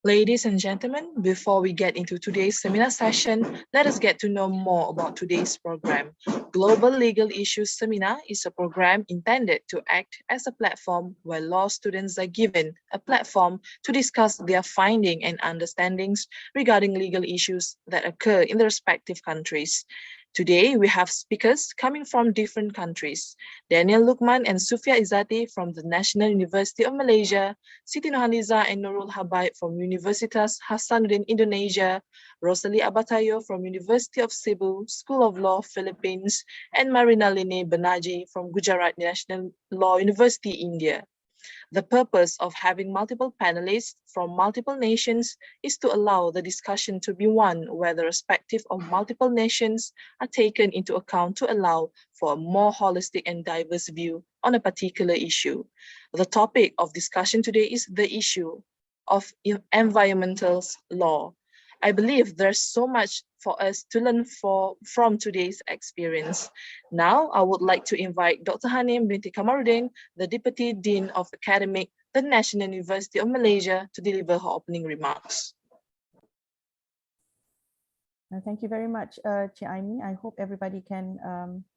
Ladies and gentlemen, before we get into today's seminar session, let us get to know more about today's program. Global Legal Issues Seminar is a program intended to act as a platform where law students are given a platform to discuss their findings and understandings regarding legal issues that occur in the respective countries. Today, we have speakers coming from different countries. Daniel Lukman and Sufia Izzati from the National University of Malaysia, Siti Nurhaliza and Nurul Habaib from Universitas Hasanuddin Indonesia, Rosalie Abatayo from University of Cebu, School of Law, Philippines, and Marina Lene Benaji from Gujarat National Law University, India. The purpose of having multiple panelists from multiple nations is to allow the discussion to be one where the perspective of multiple nations are taken into account to allow for a more holistic and diverse view on a particular issue. The topic of discussion today is the issue of environmental law. I believe there's so much for us to learn from today's experience. Now, I would like to invite Dr. Hanim binti Kamarudin, the Deputy Dean of Academic, the National University of Malaysia, to deliver her opening remarks. Thank you very much, Cik Aimi. I hope everybody can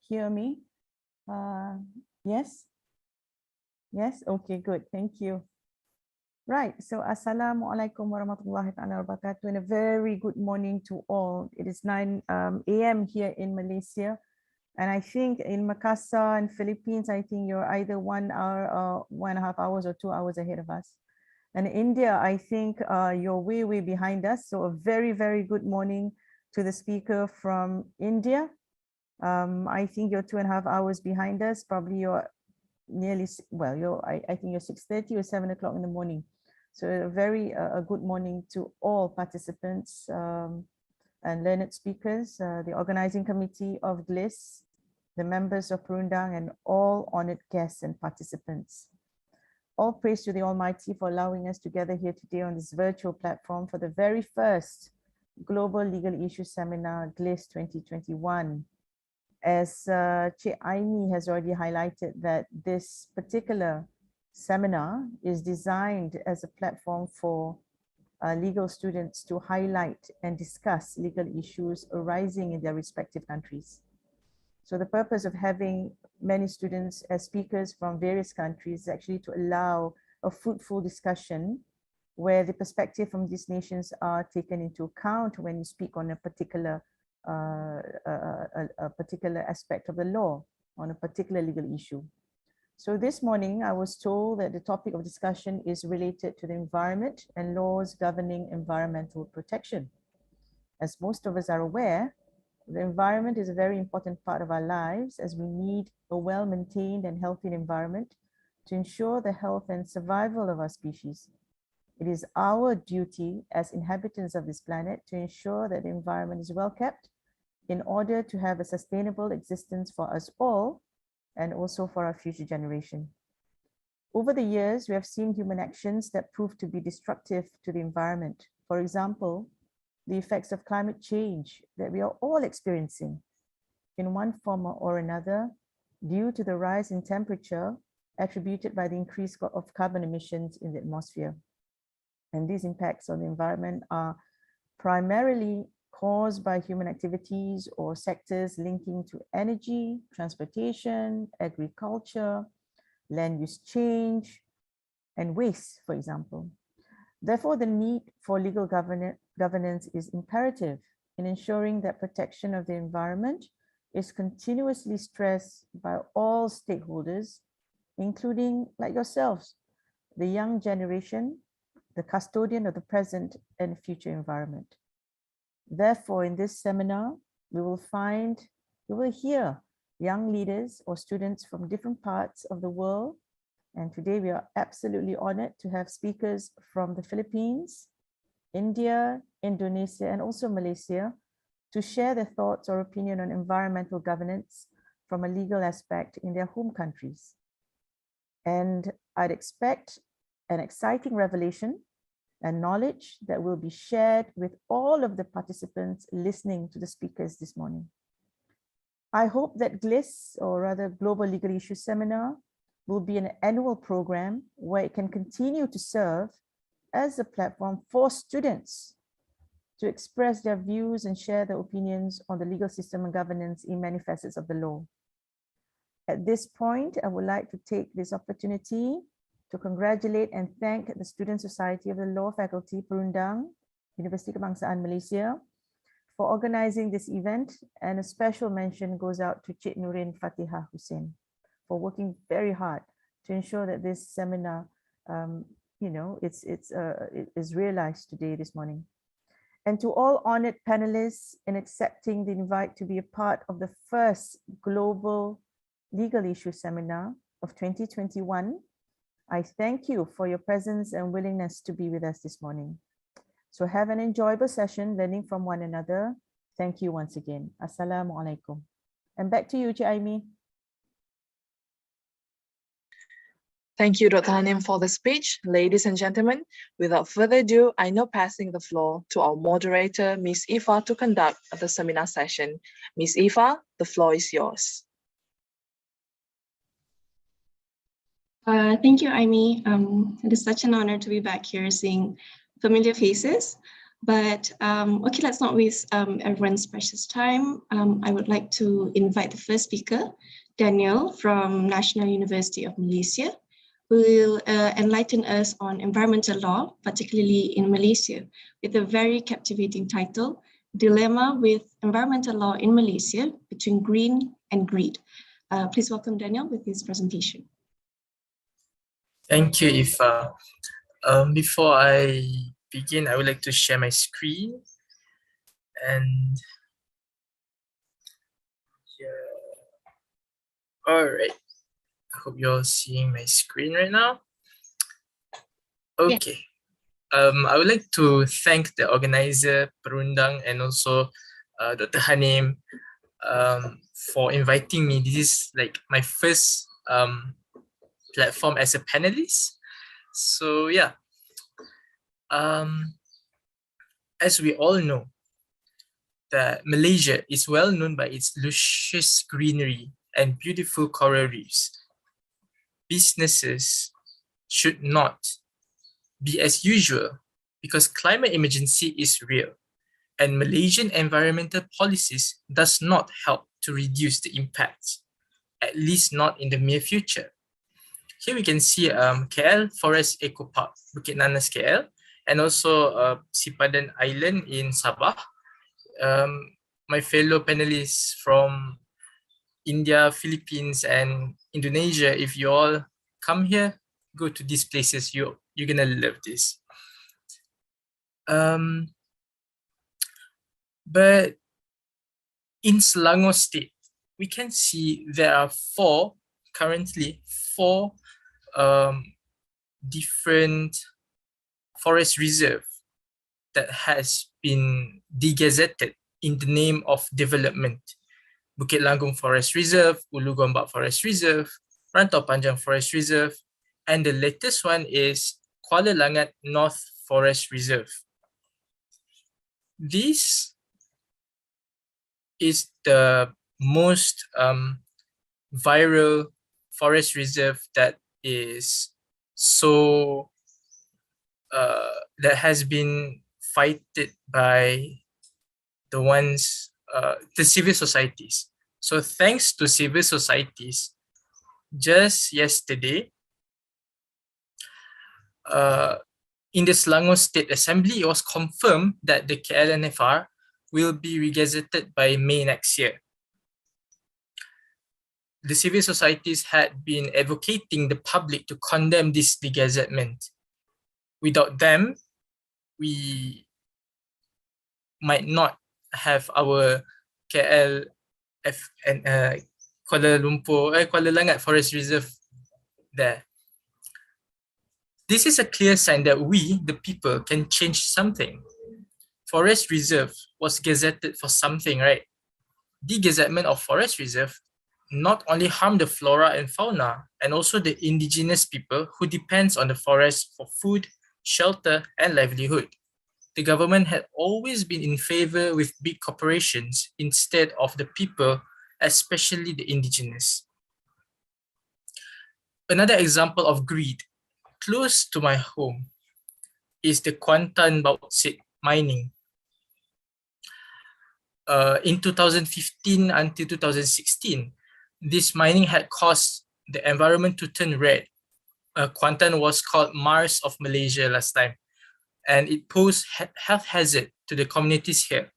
hear me. Yes? Yes? Okay, good. Thank you. Right, so Assalamualaikum warahmatullahi wabarakatuh and a very good morning to all. It is 9 a.m. here in Malaysia, and I think in Makassar and Philippines, I think you're either 1 hour or 1.5 hours or 2 hours ahead of us. And India, I think you're way behind us. So a very good morning to the speaker from India. I think you're 2.5 hours behind us. Probably you're nearly, well, I think you're 6:30 or 7 o'clock in the morning. So a good morning to all participants and learned speakers, the organizing committee of GLIS, the members of Perundang, and all honored guests and participants. All praise to the Almighty for allowing us to gather here today on this virtual platform for the very first Global Legal Issues Seminar, GLIS 2021. As Cik Aimi has already highlighted, that this particular seminar is designed as a platform for legal students to highlight and discuss legal issues arising in their respective countries. So the purpose of having many students as speakers from various countries is actually to allow a fruitful discussion where the perspective from these nations are taken into account when you speak on a particular aspect of the law, on a particular legal issue. So this morning, I was told that the topic of discussion is related to the environment and laws governing environmental protection. As most of us are aware, the environment is a very important part of our lives, as we need a well-maintained and healthy environment to ensure the health and survival of our species. It is our duty as inhabitants of this planet to ensure that the environment is well kept in order to have a sustainable existence for us all and also for our future generation. Over the years, we have seen human actions that prove to be destructive to the environment. For example, the effects of climate change that we are all experiencing in one form or another due to the rise in temperature attributed by the increase of carbon emissions in the atmosphere. And these impacts on the environment are primarily caused by human activities or sectors linking to energy, transportation, agriculture, land use change, and waste, for example. Therefore, the need for legal governance is imperative in ensuring that protection of the environment is continuously stressed by all stakeholders, including, like yourselves, the young generation, the custodian of the present and future environment. Therefore, in this seminar, we will hear young leaders or students from different parts of the world. And today we are absolutely honored to have speakers from the Philippines, India, Indonesia, and also Malaysia to share their thoughts or opinion on environmental governance from a legal aspect in their home countries. And I'd expect an exciting revelation and knowledge that will be shared with all of the participants listening to the speakers this morning. I hope that GLIS, or rather Global Legal Issues Seminar, will be an annual program where it can continue to serve as a platform for students to express their views and share their opinions on the legal system and governance in many facets of the law. At this point, I would like to take this opportunity to congratulate and thank the Student Society of the Law Faculty Perundang, Universiti Kebangsaan Malaysia, for organizing this event, and a special mention goes out to Cik Nurin Fatihah Hussein for working very hard to ensure that this seminar, is realized today, this morning. And to all honored panelists in accepting the invite to be a part of the first global legal issue seminar of 2021, I thank you for your presence and willingness to be with us this morning. So have an enjoyable session learning from one another. Thank you once again. Assalamualaikum. And back to you, Cik Aimi. Thank you, Dr. Hanim, for the speech. Ladies and gentlemen, without further ado, I now passing the floor to our moderator, Ms. Ifa, to conduct the seminar session. Ms. Ifa, the floor is yours. Thank you, Aimi. It is such an honor to be back here seeing familiar faces. But okay, let's not waste everyone's precious time. I would like to invite the first speaker, Daniel from National University of Malaysia, who will enlighten us on environmental law, particularly in Malaysia, with a very captivating title, Dilemma with Environmental Law in Malaysia Between Green and Greed. Please welcome Daniel with his presentation. Thank you, Ifa. Before I begin, I would like to share my screen. And yeah. All right. I hope you're seeing my screen right now. Okay. I would like to thank the organizer, Perundang, and also Dr. Hanim for inviting me. This is like my first platform as a panelist. So yeah, as we all know, that Malaysia is well known by its luscious greenery and beautiful coral reefs. Businesses should not be as usual because climate emergency is real, and Malaysian environmental policies does not help to reduce the impacts, at least not in the near future. Here we can see KL Forest Eco Park, Bukit Nanas KL, and also Sipadan Island in Sabah. My fellow panelists from India, Philippines, and Indonesia, if you all come here, go to these places, you're gonna love this. But in Selangor State, we can see there are currently four different forest reserve that has been degazetted in the name of development. Bukit Langgong Forest Reserve, Ulu Gombak Forest Reserve, Rantau Panjang Forest Reserve, and the latest one is Kuala Langat North Forest Reserve. This is the most viral forest reserve that is that has been fighted by the civil societies. So thanks to civil societies, just yesterday, in the Selangor State Assembly, it was confirmed that the KLNFR will be regazetted by May next year. The civil societies had been advocating the public to condemn this degazettement. Without them, we might not have our KL and Kuala Langat Forest Reserve there. This is a clear sign that we, the people, can change something. Forest Reserve was gazetted for something, right? Degazettement of Forest Reserve not only harm the flora and fauna, and also the indigenous people who depends on the forest for food, shelter, and livelihood. The government had always been in favor with big corporations instead of the people, especially the indigenous. Another example of greed, close to my home, is the Kuantan bauxite mining. In 2015 until 2016, this mining had caused the environment to turn red. Kuantan was called Mars of Malaysia last time, and it posed health hazard to the communities here.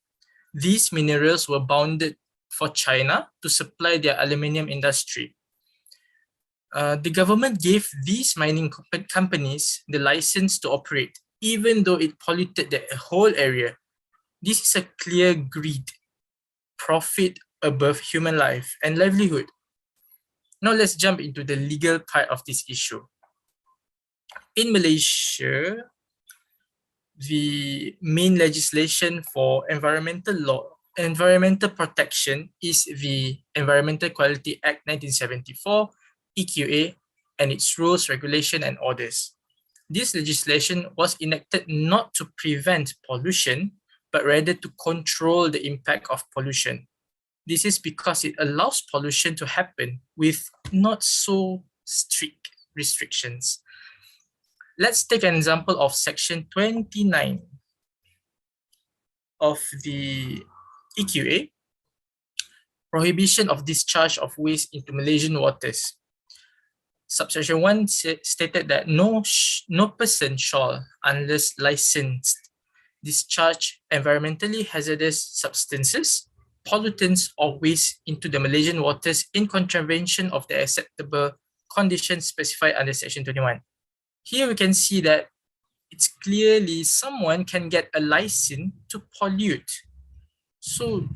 These minerals were bounded for China to supply their aluminium industry. The government gave these mining companies the license to operate, even though it polluted the whole area. This is a clear greed, profit above human life and livelihood. Now let's jump into the legal part of this issue. In Malaysia, the main legislation for environmental protection is the Environmental Quality Act 1974, EQA, and its rules, regulation, and orders. This legislation was enacted not to prevent pollution, but rather to control the impact of pollution. This is because it allows pollution to happen with not so strict restrictions. Let's take an example of Section 29 of the EQA, prohibition of discharge of waste into Malaysian waters. Subsection 1 stated that no person shall, unless licensed, discharge environmentally hazardous substances, pollutants, or waste into the Malaysian waters in contravention of the acceptable conditions specified under Section 21. Here we can see that it's clearly someone can get a license to pollute. So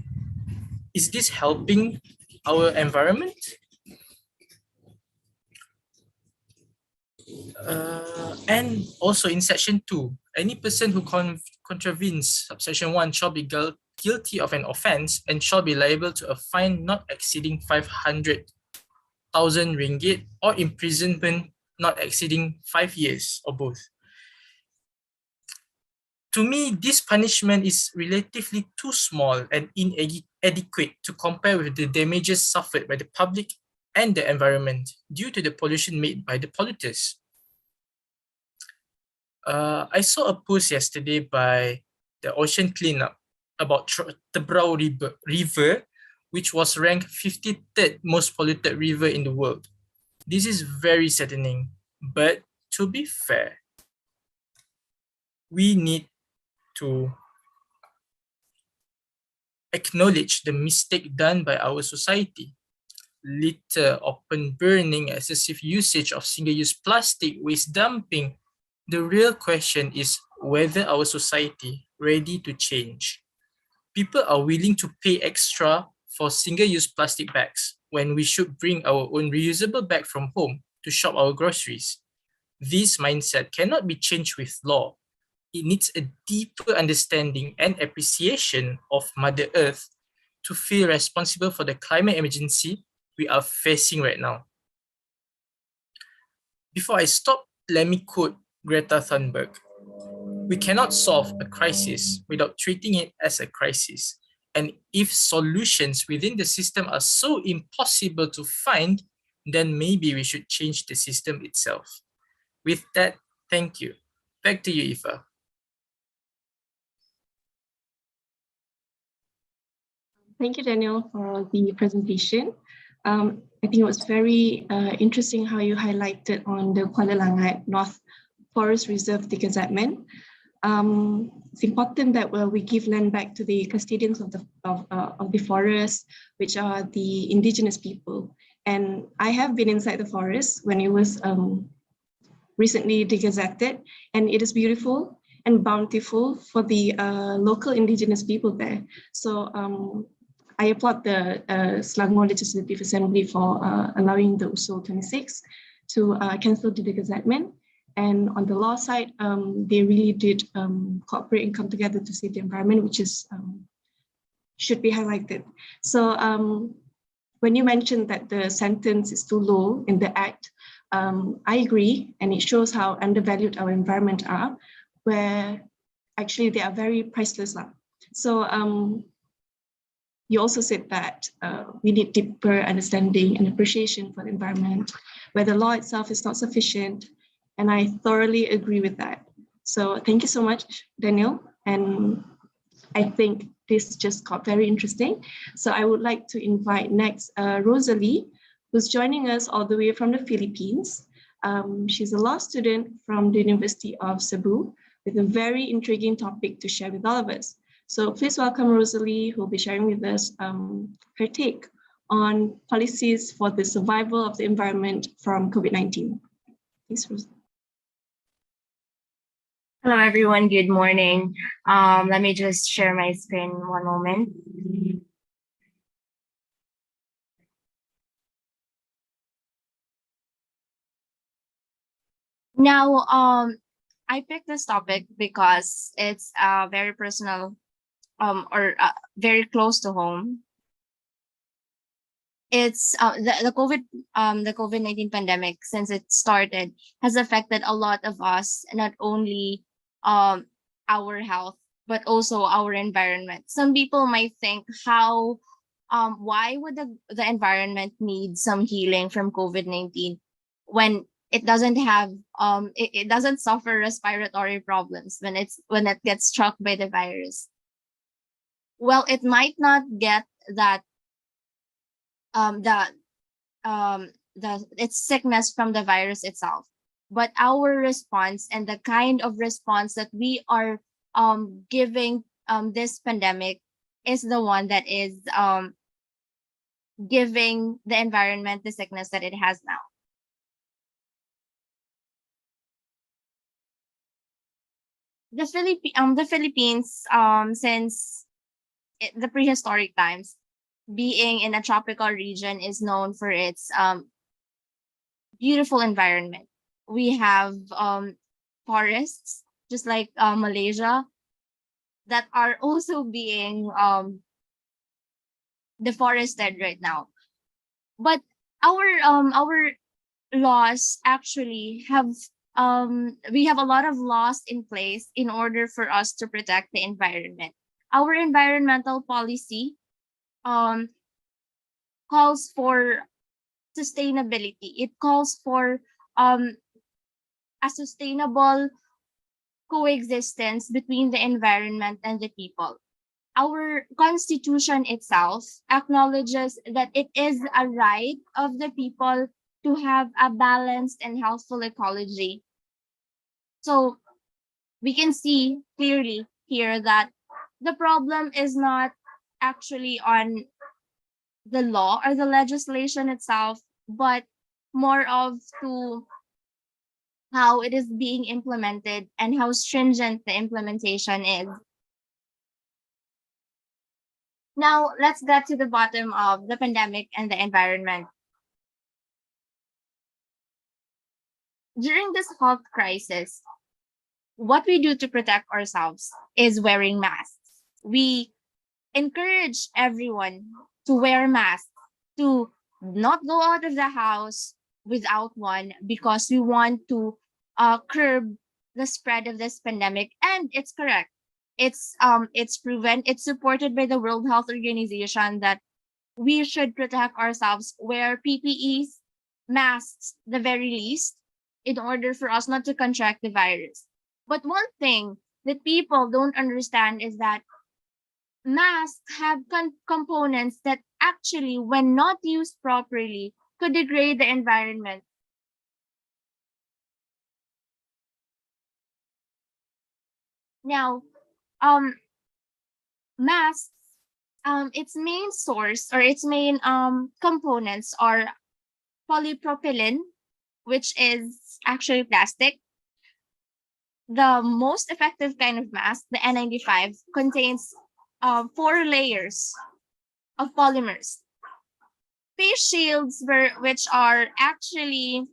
is this helping our environment? And also in Section 2, any person who contravenes Subsection 1 shall be guilty of an offence and shall be liable to a fine not exceeding 500,000 ringgit or imprisonment not exceeding 5 years or both. To me, this punishment is relatively too small and inadequate to compare with the damages suffered by the public and the environment due to the pollution made by the polluters. I saw a post yesterday by the Ocean Cleanup about Tebrau River, which was ranked 53rd most polluted river in the world. This is very saddening, but to be fair, we need to acknowledge the mistake done by our society. Litter, open burning, excessive usage of single-use plastic, waste dumping. The real question is whether our society ready to change. People are willing to pay extra for single-use plastic bags when we should bring our own reusable bag from home to shop our groceries. This mindset cannot be changed with law. It needs a deeper understanding and appreciation of Mother Earth to feel responsible for the climate emergency we are facing right now. Before I stop, let me quote Greta Thunberg. We cannot solve a crisis without treating it as a crisis. And if solutions within the system are so impossible to find, then maybe we should change the system itself. With that, thank you. Back to you, Aoife. Thank you, Daniel, for the presentation. I think it was very interesting how you highlighted on the Kuala Langat North Forest Reserve Degazetment. It's important that we give land back to the custodians of the forest, which are the indigenous people. And I have been inside the forest when it was recently degazetted, and it is beautiful and bountiful for the local indigenous people there. So I applaud the Selangor Legislative Assembly for allowing the USO 26 to cancel the degazetment. And on the law side, they really did cooperate and come together to save the environment, which is should be highlighted. So when you mentioned that the sentence is too low in the act, I agree, and it shows how undervalued our environment are, where actually they are very priceless. So you also said that we need deeper understanding and appreciation for the environment, where the law itself is not sufficient. And I thoroughly agree with that. So thank you so much, Daniel. And I think this just got very interesting. So I would like to invite next Rosalie, who's joining us all the way from the Philippines. She's a law student from the University of Cebu with a very intriguing topic to share with all of us. So please welcome Rosalie, who will be sharing with us her take on policies for the survival of the environment from COVID-19. Thanks, Rosalie. Hello, everyone. Good morning. Let me just share my screen one moment. Now, I picked this topic because it's very personal, or very close to home. It's the COVID-19 pandemic, since it started, has affected a lot of us, not only our health but also our environment. Some people might think, why would the environment need some healing from COVID-19 when it doesn't have it doesn't suffer respiratory problems when it gets struck by the virus? Well, it might not get that um the its sickness from the virus itself, but our response and the kind of response that we are giving this pandemic is the one that is giving the environment the sickness that it has now. The Philippines, since the prehistoric times, being in a tropical region, is known for its beautiful environment. We have forests, just like Malaysia, that are also being deforested right now. But our laws actually have we have a lot of laws in place in order for us to protect the environment. Our environmental policy um calls for sustainability. It calls for a sustainable coexistence between the environment and the people. Our constitution itself acknowledges that it is a right of the people to have a balanced and healthful ecology. So we can see clearly here that the problem is not actually on the law or the legislation itself, but more of to how it is being implemented and how stringent the implementation is. Now, let's get to the bottom of the pandemic and the environment. During this health crisis, what we do to protect ourselves is wearing masks. We encourage everyone to wear masks, to not go out of the house without one, because we want to curb the spread of this pandemic. And it's correct. It's proven, it's supported by the World Health Organization that we should protect ourselves, wear PPEs, masks, the very least, in order for us not to contract the virus. But one thing that people don't understand is that masks have components that actually, when not used properly, could degrade the environment. Now, masks, its main source or its main components are polypropylene, which is actually plastic. The most effective kind of mask, the N95, contains 4 layers of polymers. Face shields, which are actually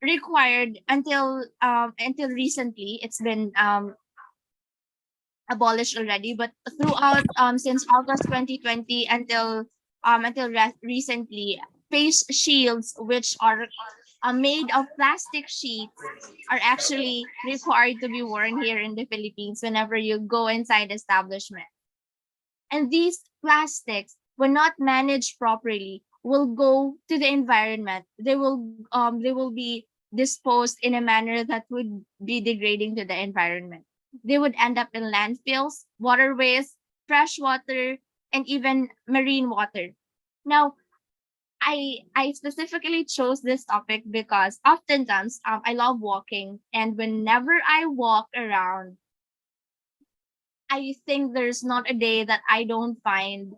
required until recently. It's been abolished already, but throughout since August 2020 until recently, face shields, which are made of plastic sheets, are actually required to be worn here in the Philippines whenever you go inside establishment. And these plastics, when not managed properly, will go to the environment. They will be disposed in a manner that would be degrading to the environment. They would end up in landfills, waterways, fresh water, and even marine water. Now, I specifically chose this topic because oftentimes I love walking, and whenever I walk around, I think there's not a day that I don't find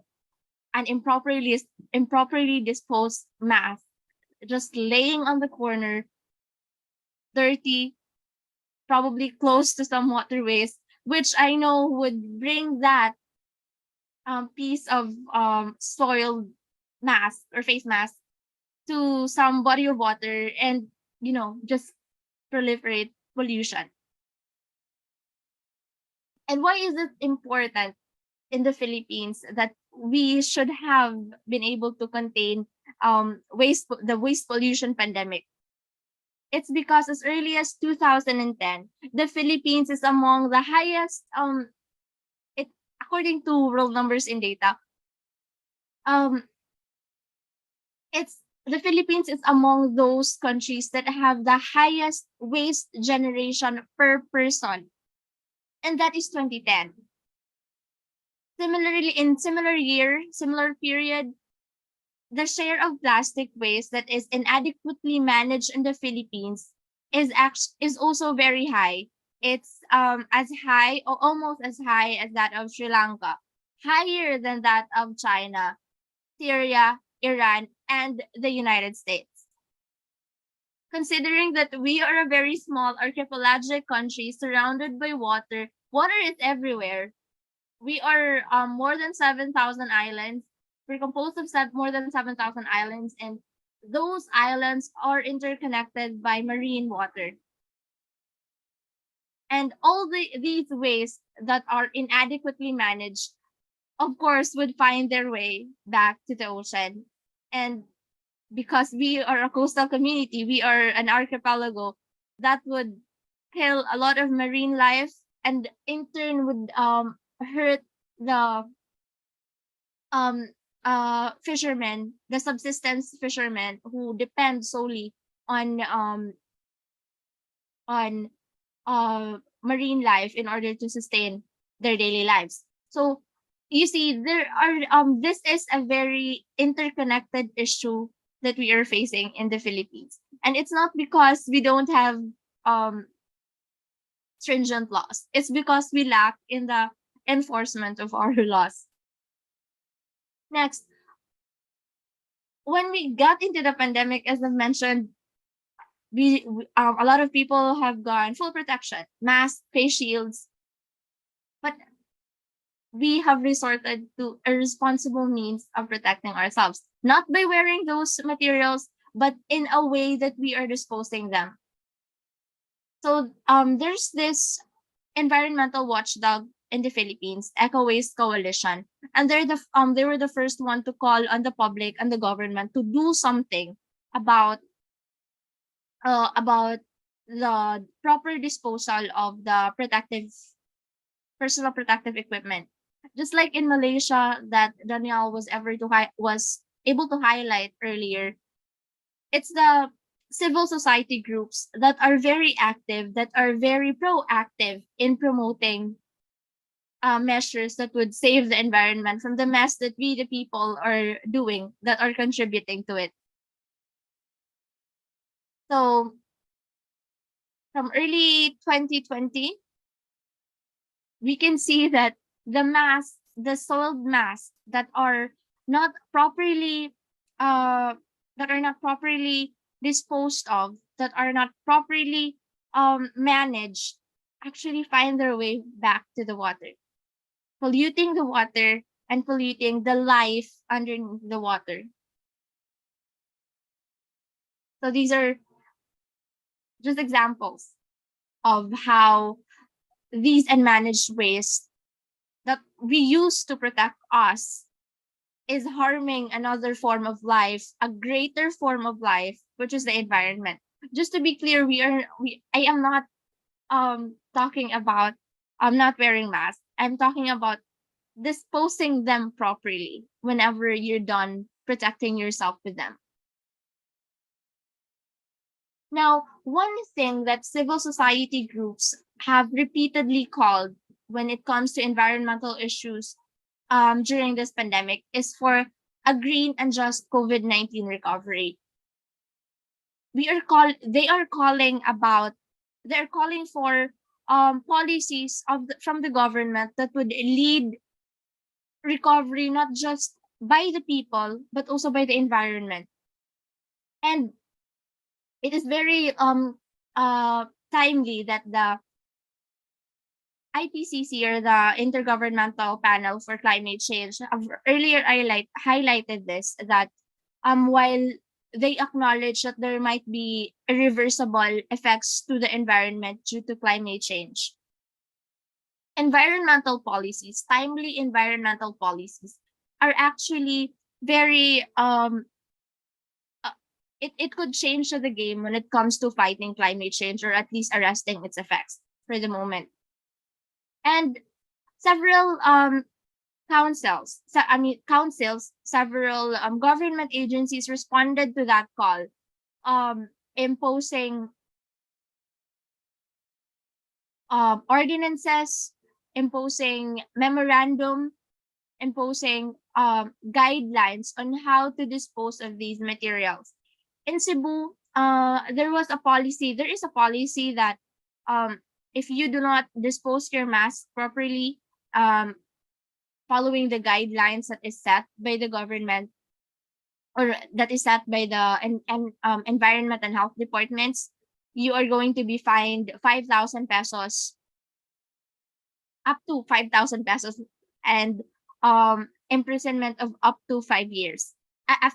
an improperly disposed mask just laying on the corner, dirty, probably close to some waterways, which I know would bring that piece of soiled mask or face mask to some body of water and, just proliferate pollution. And why is it important in the Philippines that we should have been able to contain the waste pollution pandemic? It's because as early as 2010, the Philippines is among the highest it according to world numbers in data. It's the Philippines is among those countries that have the highest waste generation per person, and that is 2010. Similarly, in similar period, the share of plastic waste that is inadequately managed in the Philippines is also very high. It's as high or almost as high as that of Sri Lanka, higher than that of China, Syria, Iran, and the United States. Considering that we are a very small archipelagic country surrounded by water, water is everywhere. We are more than 7,000 islands. We're composed of more than 7,000 islands, and those islands are interconnected by marine water. And all these waste that are inadequately managed, of course, would find their way back to the ocean. And because we are a coastal community, we are an archipelago, that would kill a lot of marine life and in turn would hurt the fishermen, the subsistence fishermen who depend solely on marine life in order to sustain their daily lives. So you see, there are this is a very interconnected issue that we are facing in the Philippines, and it's not because we don't have stringent laws. It's because we lack in the enforcement of our laws. Next, when we got into the pandemic, as I mentioned, a lot of people have gone full protection, masks, face shields, but we have resorted to irresponsible means of protecting ourselves, not by wearing those materials, but in a way that we are disposing them. So there's this environmental watchdog in the Philippines, Eco Waste Coalition, and they were the first one to call on the public and the government to do something about the proper disposal of the personal protective equipment. Just like in Malaysia, that Danielle was able to highlight earlier, it's the civil society groups that are very active, that are very proactive in promoting measures that would save the environment from the mess that we, the people, are doing, that are contributing to it. So from early 2020, we can see that the soiled masks that are not properly disposed of, that are not properly managed, actually find their way back to the water, polluting the water and polluting the life underneath the water. So these are just examples of how these unmanaged waste that we use to protect us is harming another form of life, a greater form of life, which is the environment. Just to be clear, I am not talking about not wearing masks. I'm talking about disposing them properly whenever you're done protecting yourself with them. Now, one thing that civil society groups have repeatedly called when it comes to environmental issues during this pandemic is for a green and just COVID-19 recovery. They're calling for policies from the government that would lead recovery not just by the people but also by the environment. And it is very timely that the IPCC, or the Intergovernmental Panel for Climate Change, have earlier highlighted this, that while they acknowledge that there might be irreversible effects to the environment due to climate change, environmental policies, timely environmental policies, are actually very it could change the game when it comes to fighting climate change, or at least arresting its effects for the moment. And several councils, several government agencies responded to that call, imposing ordinances, imposing memorandum, imposing guidelines on how to dispose of these materials. In Cebu, there is a policy that if you do not dispose your mask properly, following the guidelines that is set by the government, or that is set by the environment and health departments, you are going to be fined 5,000 pesos, up to 5,000 pesos, and imprisonment of up to 5 years, up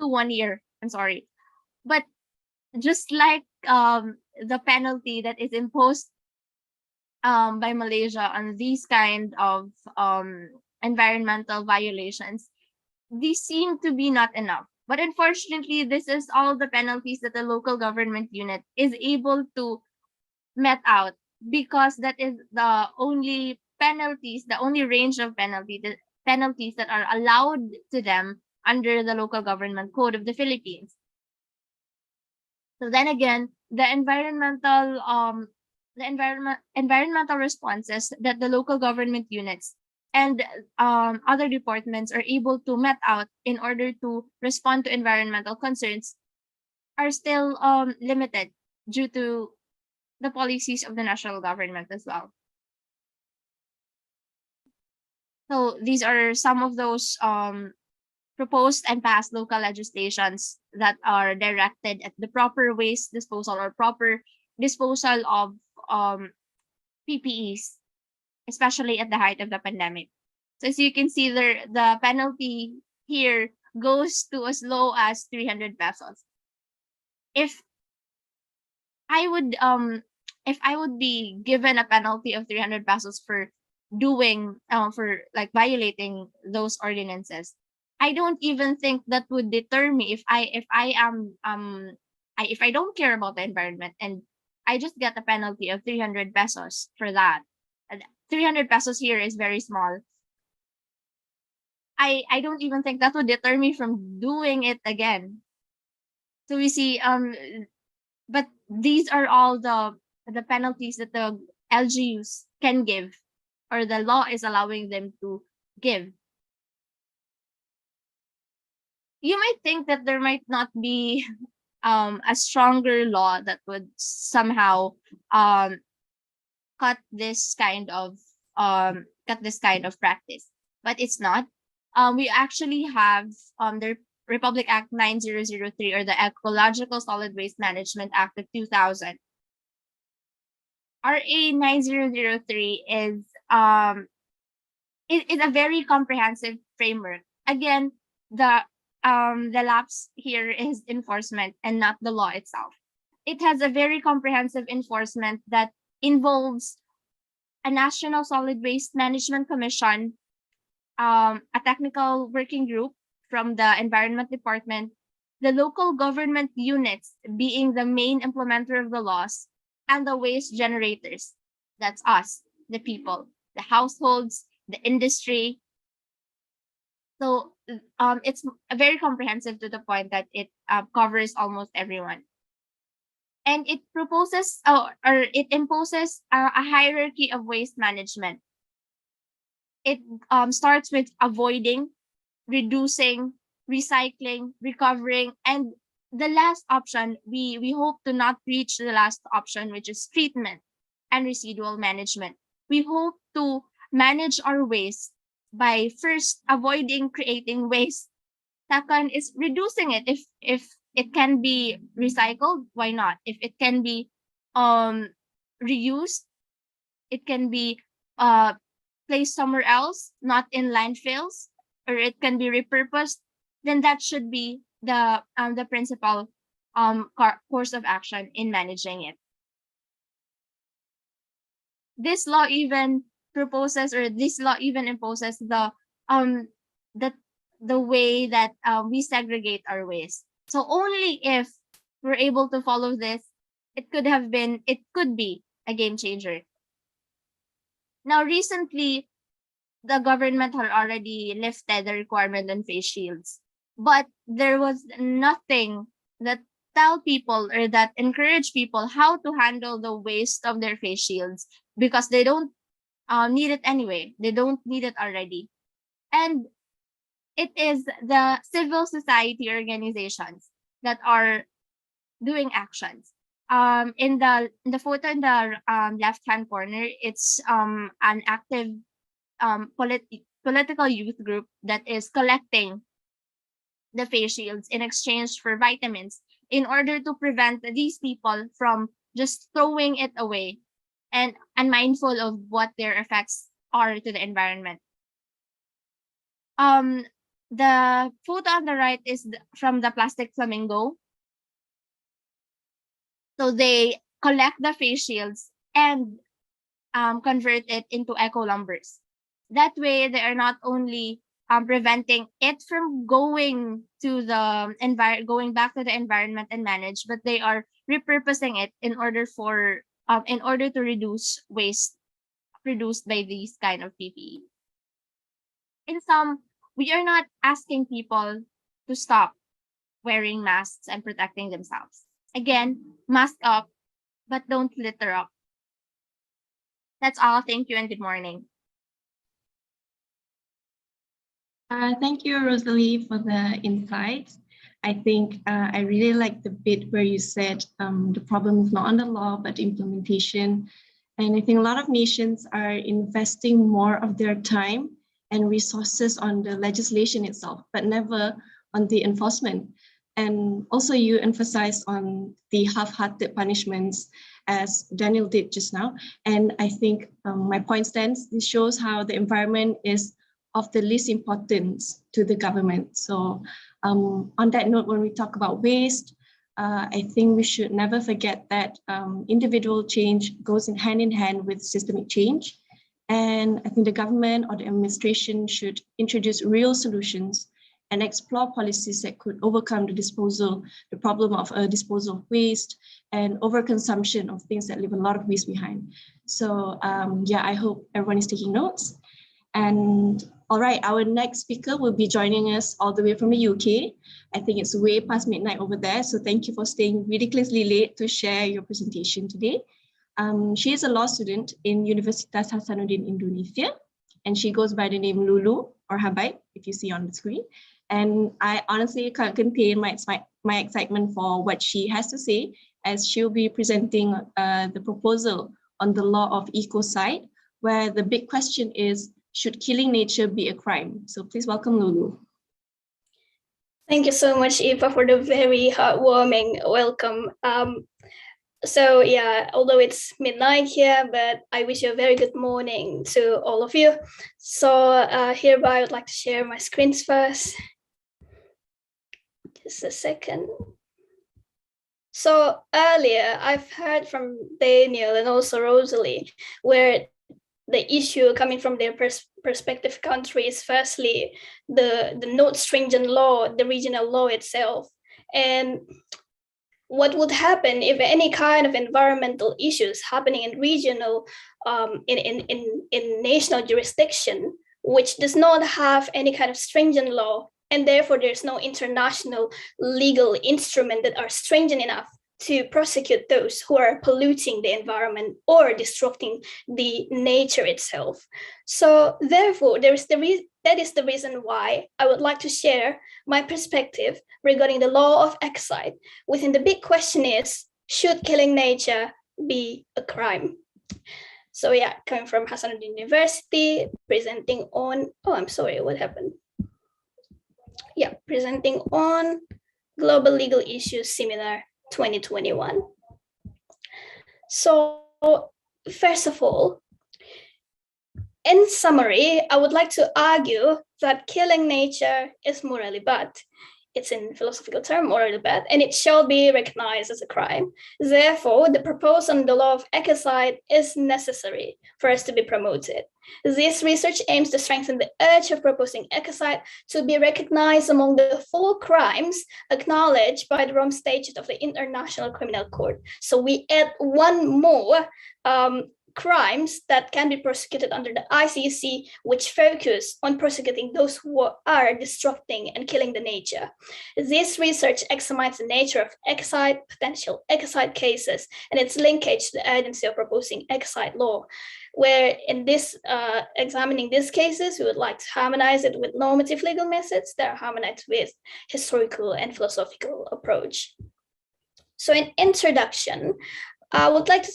to 1 year. I'm sorry, but just like the penalty that is imposed by Malaysia on these kind of environmental violations, these seem to be not enough. But unfortunately, this is all the penalties that the local government unit is able to met out, because that is the only range of penalties that are allowed to them under the local government code of the Philippines. So then again, the environmental responses that the local government units and other departments are able to met out in order to respond to environmental concerns are still limited due to the policies of the national government as well. So these are some of those proposed and passed local legislations that are directed at the proper waste disposal, or proper disposal of PPEs, especially at the height of the pandemic. So as you can see there, the penalty here goes to as low as 300 pesos. If I would be given a penalty of 300 pesos for violating those ordinances, I don't even think that would deter me if I don't care about the environment and I just get a penalty of 300 pesos for that. 300 pesos here is very small. I don't even think that would deter me from doing it again. So we see but these are all the penalties that the LGUs can give, or the law is allowing them to give. You might think that there might not be a stronger law that would somehow cut this kind of practice, but it's not. We actually have the Republic Act 9003, or the Ecological Solid Waste Management Act of 2000. RA 9003 is a very comprehensive framework. Again, the lapse here is enforcement and not the law itself. It has a very comprehensive enforcement that involves a National Solid Waste Management Commission, a technical working group from the Environment Department, the local government units being the main implementer of the laws, and the waste generators. That's us, the people, the households, the industry. So it's very comprehensive to the point that it covers almost everyone. and it proposes or it imposes a hierarchy of waste management. It starts with avoiding, reducing, recycling, recovering, and the last option, we hope to not reach the last option, which is treatment and residual management. We hope to manage our waste by first avoiding creating waste. Second is reducing it. If it can be recycled, why not? If it can be reused, it can be uh placed somewhere else, not in landfills, or it can be repurposed, then that should be the principal course of action in managing it. This law even proposes, or this law even imposes um the the way that we segregate our waste. So only if we're able to follow this, it could be a game changer. Now, recently, the government had already lifted the requirement on face shields, but there was nothing that tell people or that encourage people how to handle the waste of their face shields, because they don't need it anyway. They don't need it already. And it is the civil society organizations that are doing actions. In the photo in the left hand corner, it's an active political youth group that is collecting the face shields in exchange for vitamins in order to prevent these people from just throwing it away and unmindful of what their effects are to the environment. The photo on the right is from the Plastic Flamingo. So they collect the face shields and convert it into eco lumbers. That way, they are not only preventing it from going to the going back to the environment and manage, but they are repurposing it in order to reduce waste produced by these kind of PPE. In sum, we are not asking people to stop wearing masks and protecting themselves. Again, mask up, but don't litter up. That's all. Thank you and good morning. Thank you, Rosalie, for the insights. I think I really like the bit where you said the problem is not on the law, but implementation. And I think a lot of nations are investing more of their time and resources on the legislation itself, but never on the enforcement. And also you emphasized on the half-hearted punishments, as Daniel did just now. And I think my point stands. This shows how the environment is of the least importance to the government. So on that note, when we talk about waste, I think we should never forget that individual change goes in hand with systemic change. And I think the government or the administration should introduce real solutions and explore policies that could overcome the problem of disposal of waste and overconsumption of things that leave a lot of waste behind. So yeah, I hope everyone is taking notes. And all right, our next speaker will be joining us all the way from the UK. I think it's way past midnight over there. So thank you for staying ridiculously late to share your presentation today. She is a law student in Universitas Hasanuddin, Indonesia, and she goes by the name Lulu or Habaib, if you see on the screen. And I honestly can't contain my excitement for what she has to say, as she'll be presenting the proposal on the law of ecocide, where the big question is, should killing nature be a crime? So please welcome Lulu. Thank you so much, Eva, for the very heartwarming welcome. So yeah, although it's midnight here, but I wish you a very good morning to all of you. So hereby I would like to share my screens first. Just a second. So earlier I've heard from Daniel and also Rosalie, where the issue coming from their perspective country is firstly the not stringent law, the regional law itself, and what would happen if any kind of environmental issues happening in regional, in national jurisdiction, which does not have any kind of stringent law, and therefore there's no international legal instrument that are stringent enough to prosecute those who are polluting the environment or disrupting the nature itself. So therefore, that is the reason why I would like to share my perspective regarding the law of ecocide. Within the big question is, should killing nature be a crime? So yeah, coming from Hasanuddin University, presenting on, oh, I'm sorry, what happened? Yeah, presenting on Global Legal Issues Seminar 2021. So first of all, in summary, I would like to argue that killing nature is morally bad. It's in philosophical term, morally bad, and it shall be recognized as a crime. Therefore, the proposal on the law of ecocide is necessary for us to be promoted. This research aims to strengthen the urge of proposing ecocide to be recognized among the 4 crimes acknowledged by the Rome Statute of the International Criminal Court. So we add one more crimes that can be prosecuted under the ICC, which focus on prosecuting those who are disrupting and killing the nature. This research examines the nature of ecocide, potential ecocide cases, and its linkage to the urgency of proposing ecocide law, where in this examining these cases, we would like to harmonize it with normative legal methods that are harmonized with historical and philosophical approach. So in introduction, I would like to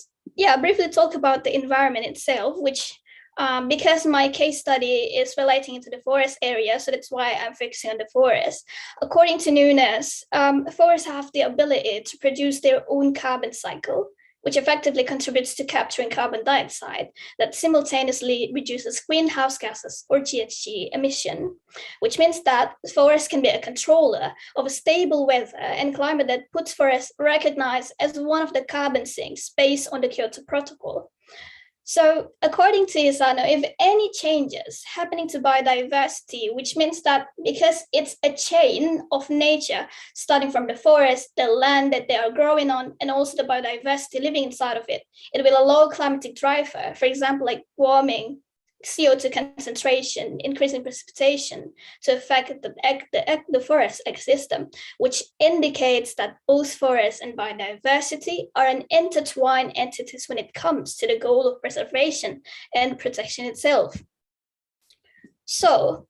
briefly talk about the environment itself, which because my case study is relating into the forest area, so that's why I'm focusing on the forest. According to Nunes, forests have the ability to produce their own carbon cycle, which effectively contributes to capturing carbon dioxide that simultaneously reduces greenhouse gases or GHG emission, which means that forests can be a controller of a stable weather and climate that puts forests recognized as one of the carbon sinks based on the Kyoto Protocol. So according to Isano, if any changes happening to biodiversity, which means that because it's a chain of nature, starting from the forest, the land that they are growing on, and also the biodiversity living inside of it, it will allow climatic driver, for example, like warming, CO2 concentration, increasing precipitation to affect the forest ecosystem, which indicates that both forest and biodiversity are an intertwined entities when it comes to the goal of preservation and protection itself. So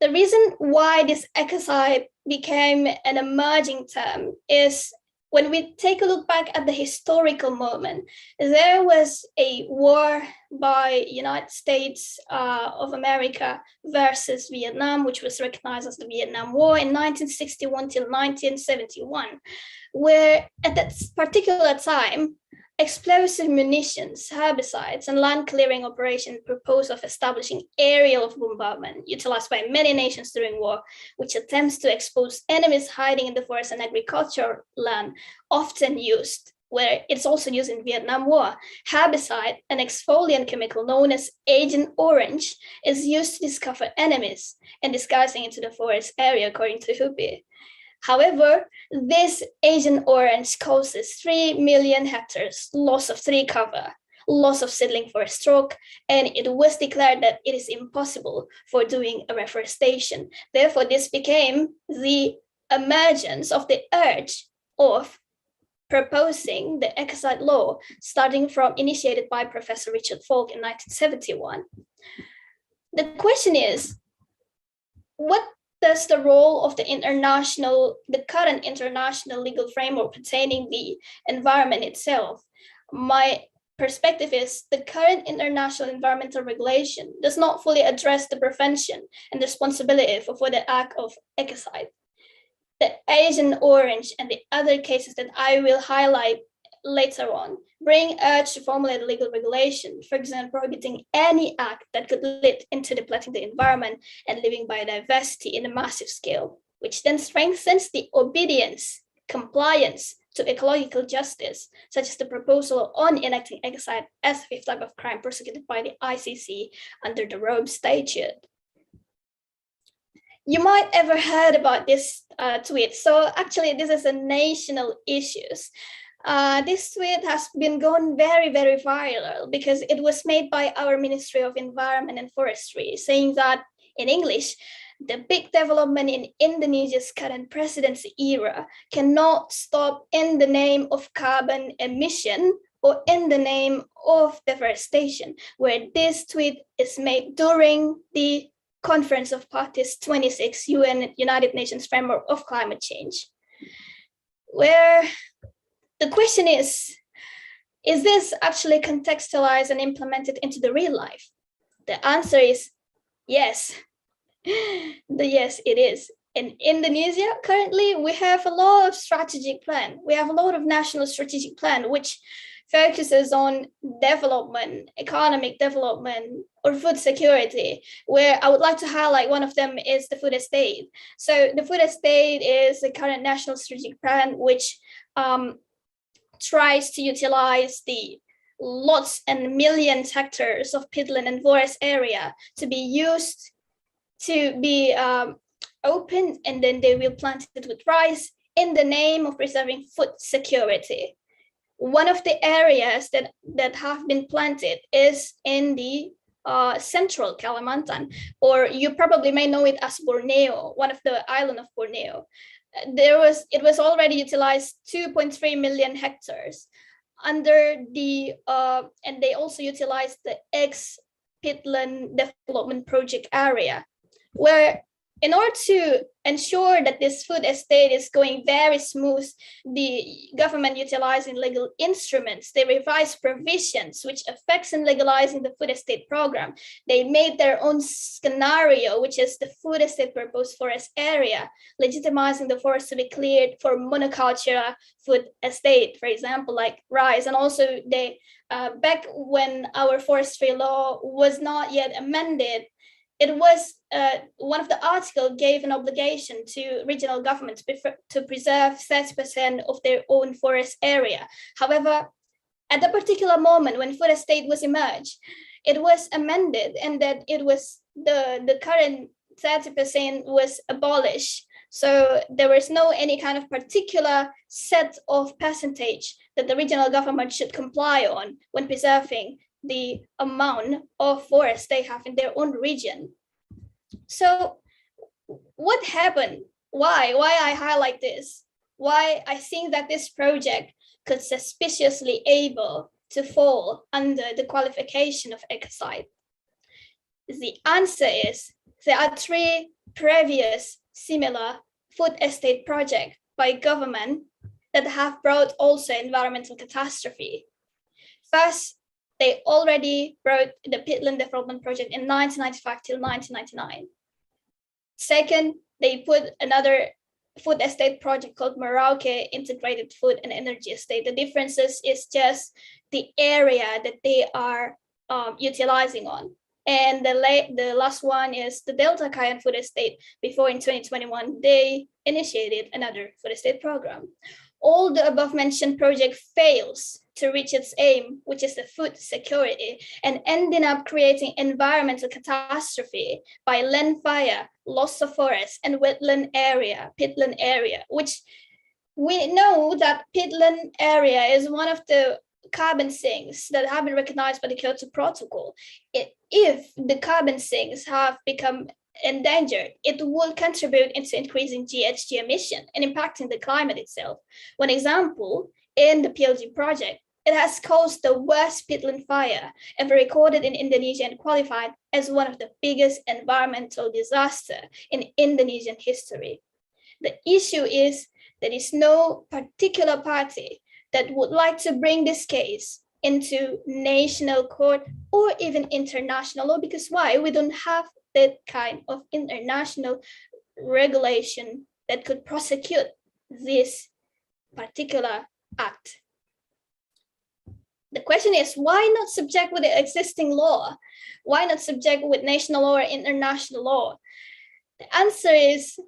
the reason why this ecocide became an emerging term is when we take a look back at the historical moment, there was a war by United States of America versus Vietnam, which was recognized as the Vietnam War in 1961 till 1971, where at that particular time, explosive munitions, herbicides, and land clearing operation proposed of establishing aerial bombardment utilized by many nations during war, which attempts to expose enemies hiding in the forest and agricultural land, often used, where it's also used in Vietnam War. Herbicide, an exfoliant chemical known as Agent Orange, is used to discover enemies and disguising into the forest area, according to Hubi. However, this Agent Orange causes 3 million hectares loss of tree cover, loss of seedling for a stroke, and it was declared that it is impossible for doing a reforestation. Therefore, this became the emergence of the urge of proposing the ecocide law, initiated by Professor Richard Falk in 1971. The question is, what does the role of the current international legal framework pertaining the environment itself? My perspective is the current international environmental regulation does not fully address the prevention and responsibility for the act of ecocide. The Agent Orange and the other cases that I will highlight later on bring urge to formulate legal regulation, for example, prohibiting any act that could lead into depleting the environment and living biodiversity in a massive scale, which then strengthens the obedience, compliance to ecological justice, such as the proposal on enacting ecocide as a 5th type of crime prosecuted by the ICC under the Rome Statute. You might ever heard about this tweet. So actually, this is a national issue. This tweet has been going very, very viral because it was made by our Ministry of Environment and Forestry, saying that in English, The big development in Indonesia's current presidency era cannot stop in the name of carbon emission or in the name of deforestation, where this tweet is made during the Conference of Parties 26 UN United Nations Framework of Climate Change, where the question is this actually contextualized and implemented into the real life? The answer is yes. Yes, it is. In Indonesia, currently, we have a lot of strategic plan. We have a lot of national strategic plan, which focuses on development, economic development, or food security, where I would like to highlight one of them is the food estate. So the food estate is the current national strategic plan, which tries to utilize the lots and millions hectares of peatland and forest area to be used to be opened, and then they will plant it with rice in the name of preserving food security. One of the areas that have been planted is in the central Kalimantan, or you probably may know it as Borneo, one of the island of Borneo. It was already utilized 2.3 million hectares under the and they also utilized the ex-peatland development project area, where in order to ensure that this food estate is going very smooth, the government utilizing legal instruments, they revised provisions which affects in legalizing the food estate program. They made their own scenario, which is the food estate proposed forest area, legitimizing the forest to be cleared for monoculture food estate, for example, like rice. And also they, back when our forestry law was not yet amended, it was one of the articles gave an obligation to regional governments to preserve 30% of their own forest area. However, at that particular moment when food estate was emerged, it was amended, and that it was the current 30% was abolished. So there was no any kind of particular set of percentage that the regional government should comply on when preserving the amount of forest they have in their own region. So what happened? Why I highlight this? Why I think that this project could suspiciously able to fall under the qualification of ecocide? The answer is there are 3 previous similar food estate projects by government that have brought also environmental catastrophe. First, they already brought the peatland development project in 1995 till 1999. Second, they put another food estate project called Merauke Integrated Food and Energy Estate. The differences is just the area that they are utilizing on. And the last one is the Delta Kayan Food Estate. Before in 2021, they initiated another food estate program. All the above mentioned project fails to reach its aim, which is the food security, and ending up creating environmental catastrophe by land fire, loss of forest, and wetland area, peatland area, which we know that peatland area is one of the carbon sinks that have been recognized by the Kyoto Protocol. If the carbon sinks have become endangered, it will contribute into increasing GHG emission and impacting the climate itself. One example, in the PLG project, it has caused the worst peatland fire ever recorded in Indonesia and qualified as one of the biggest environmental disasters in Indonesian history. The issue is there is no particular party that would like to bring this case into national court or even international law, because why? We don't have that kind of international regulation that could prosecute this particular act. The question is, why not subject with the existing law? Why not subject with national law or international law? The answer is,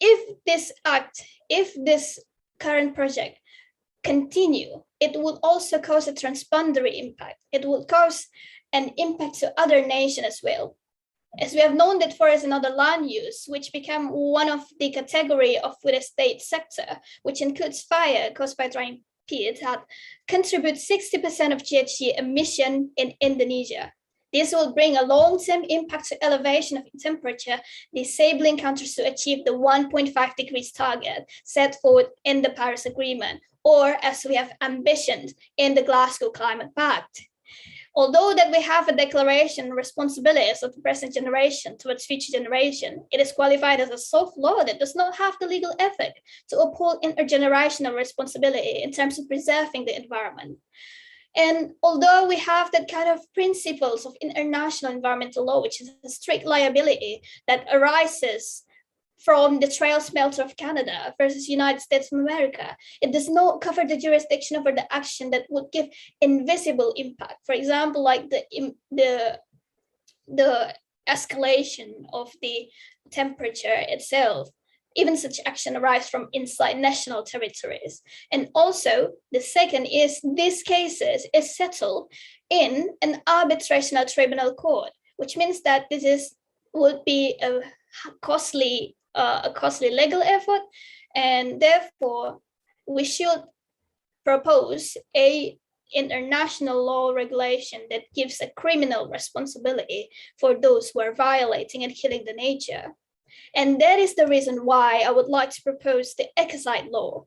if this act, if this current project continue, it will also cause a transboundary impact. It will cause an impact to other nations as well. As we have known that forest and other land use, which become one of the category of food estate sector, which includes fire caused by drying peat, that contribute 60% of GHG emission in Indonesia. This will bring a long-term impact to elevation of temperature, disabling countries to achieve the 1.5 degrees target set forth in the Paris Agreement, or as we have ambitioned in the Glasgow Climate Pact. Although that we have a declaration and responsibilities of the present generation towards future generation, it is qualified as a soft law that does not have the legal effect to uphold intergenerational responsibility in terms of preserving the environment. And although we have that kind of principles of international environmental law, which is a strict liability that arises from the trail smelter of Canada versus United States of America, it does not cover the jurisdiction over the action that would give invisible impact. For example, like the escalation of the temperature itself. Even such action arises from inside national territories. And also, the second is these cases is settled in an arbitrational tribunal court, which means that would be a costly legal effort, and therefore we should propose a international law regulation that gives a criminal responsibility for those who are violating and killing the nature. And that is the reason why I would like to propose the ecocide law.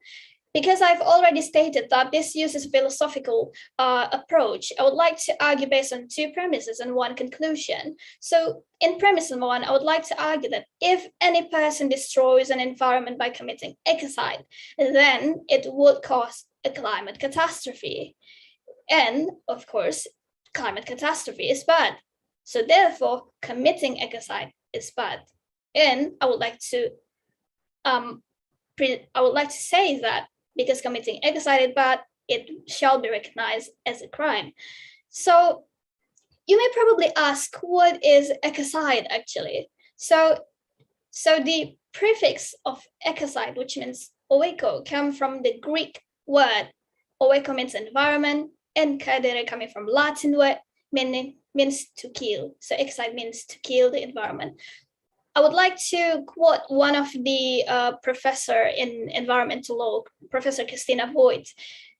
Because I've already stated that this uses a philosophical approach, I would like to argue based on two premises and one conclusion. So in premise number one, I would like to argue that if any person destroys an environment by committing ecocide, then it would cause a climate catastrophe. And of course, climate catastrophe is bad. So therefore, committing ecocide is bad. And I would like to say that because committing ecocide is bad, it shall be recognized as a crime. So you may probably ask, what is ecocide actually? So the prefix of ecocide, which means oeko, comes from the Greek word. Oeko means environment, and cadere coming from Latin word means to kill. So ecocide means to kill the environment. I would like to quote one of the professor in environmental law, Professor Christina Voigt,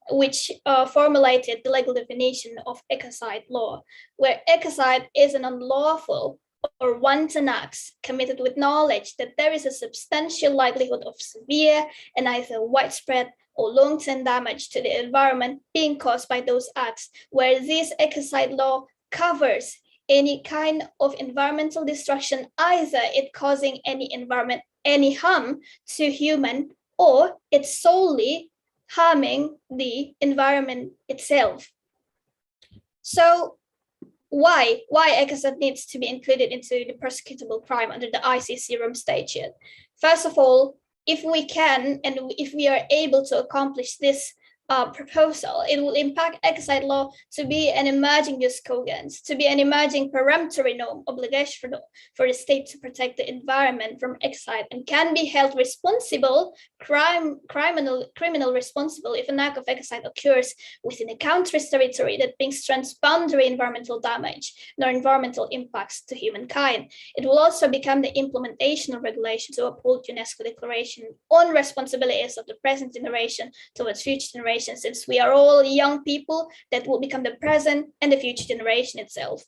which formulated the legal definition of ecocide law, where ecocide is an unlawful or wanton acts committed with knowledge that there is a substantial likelihood of severe and either widespread or long-term damage to the environment being caused by those acts, where this ecocide law covers any kind of environmental destruction, either it causing any harm to human, or it's solely harming the environment itself. So why ecocide needs to be included into the prosecutable crime under the ICC Rome Statute? First of all, if we can and if we are able to accomplish this proposal, it will impact ecocide law to be an emerging use cogents, to be an emerging peremptory norm obligation for the state to protect the environment from ecocide, and can be held responsible, criminal responsible if an act of ecocide occurs within a country's territory that brings transboundary environmental damage nor environmental impacts to humankind. It will also become the implementation of regulation to uphold UNESCO Declaration on responsibilities of the present generation towards future generations, since we are all young people that will become the present and the future generation itself.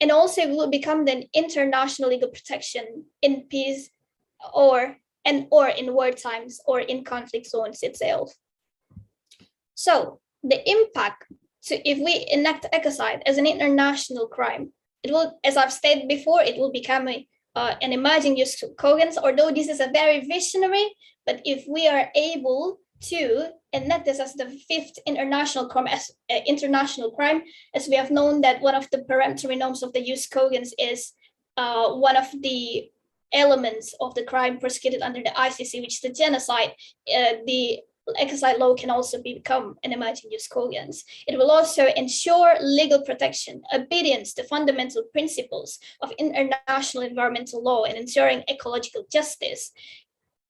And also it will become the international legal protection in peace or in war times or in conflict zones itself. So the impact if we enact ecocide as an international crime, it will, as I've stated before, it will become an emerging use cogents, although this is a very visionary, but if we are able to enact this as the fifth international crime, as we have known that one of the peremptory norms of the use cogents is one of the elements of the crime prosecuted under the ICC, which is the genocide. The ecocide law can also become an emerging use cogents. It will also ensure legal protection, obedience to fundamental principles of international environmental law, and ensuring ecological justice.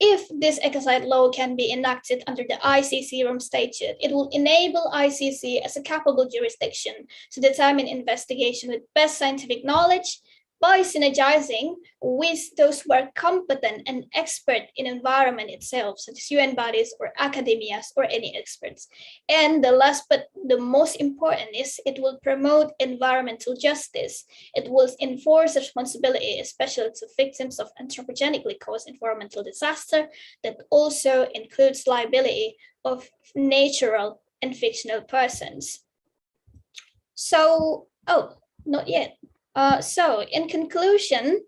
If this ecocide law can be enacted under the ICC Rome Statute, it will enable ICC as a capable jurisdiction to determine investigation with best scientific knowledge, by synergizing with those who are competent and expert in environment itself, such as UN bodies or academias or any experts. And the last but the most important is it will promote environmental justice. It will enforce responsibility, especially to victims of anthropogenically caused environmental disaster that also includes liability of natural and fictional persons. So, not yet. So in conclusion,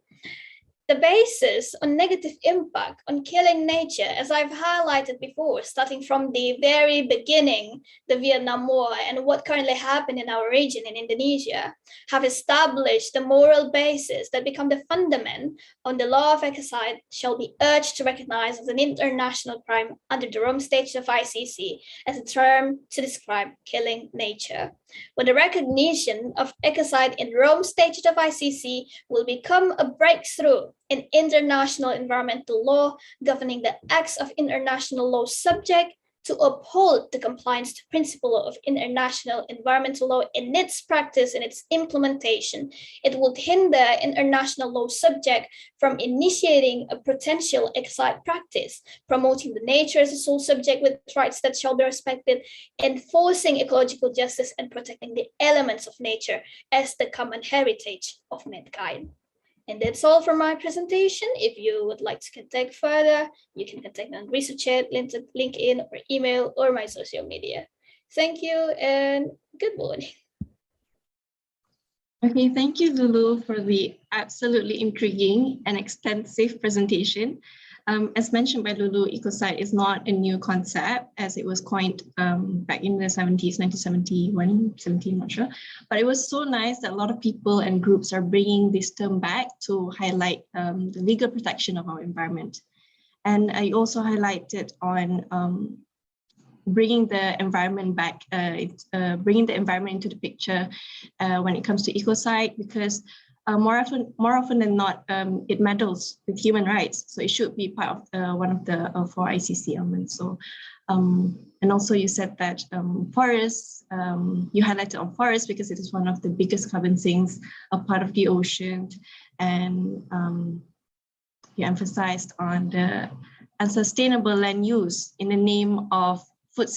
the basis on negative impact on killing nature, as I've highlighted before, starting from the very beginning, the Vietnam War and what currently happened in our region in Indonesia, have established the moral basis that become the fundament on the law of ecocide shall be urged to recognize as an international crime under the Rome Statute of ICC as a term to describe killing nature. When the recognition of ecocide in Rome Statute of ICC will become a breakthrough in international environmental law governing the acts of international law subject to uphold the compliance to principle of international environmental law in its practice and its implementation, it would hinder international law subject from initiating a potential ecocide practice, promoting the nature as a sole subject with rights that shall be respected, enforcing ecological justice, and protecting the elements of nature as the common heritage of mankind. And that's all for my presentation. If you would like to contact further, you can contact me on ResearchChat, LinkedIn, or email, or my social media. Thank you and good morning. Okay, thank you, Lulu, for the absolutely intriguing and extensive presentation. As mentioned by Lulu, ecocide is not a new concept as it was coined back in the 70s, 1971, 17, not sure. But it was so nice that a lot of people and groups are bringing this term back to highlight the legal protection of our environment. And I also highlighted on bringing the environment back, bringing the environment into the picture when it comes to ecocide, because more often than not, it meddles with human rights. So it should be part of one of the 4 ICC elements. So, and also you said that forests, you highlighted on forests because it is one of the biggest carbon sinks, a part of the ocean. And you emphasized on the unsustainable land use in the name of food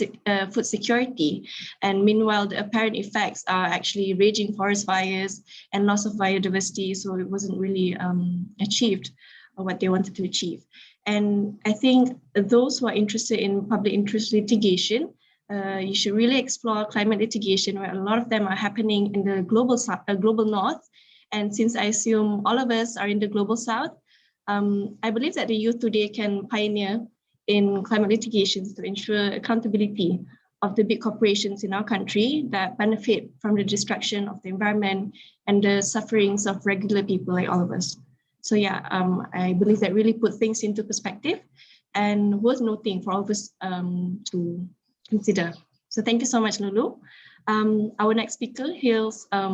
security. And meanwhile, the apparent effects are actually raging forest fires and loss of biodiversity. So it wasn't really achieved what they wanted to achieve. And I think those who are interested in public interest litigation, you should really explore climate litigation, where a lot of them are happening in the global north. And since I assume all of us are in the global south, I believe that the youth today can pioneer in climate litigations to ensure accountability of the big corporations in our country that benefit from the destruction of the environment and the sufferings of regular people like all of us. So yeah, I believe that really put things into perspective and worth noting for all of us to consider. So thank you so much, Lulu. Our next speaker hails, I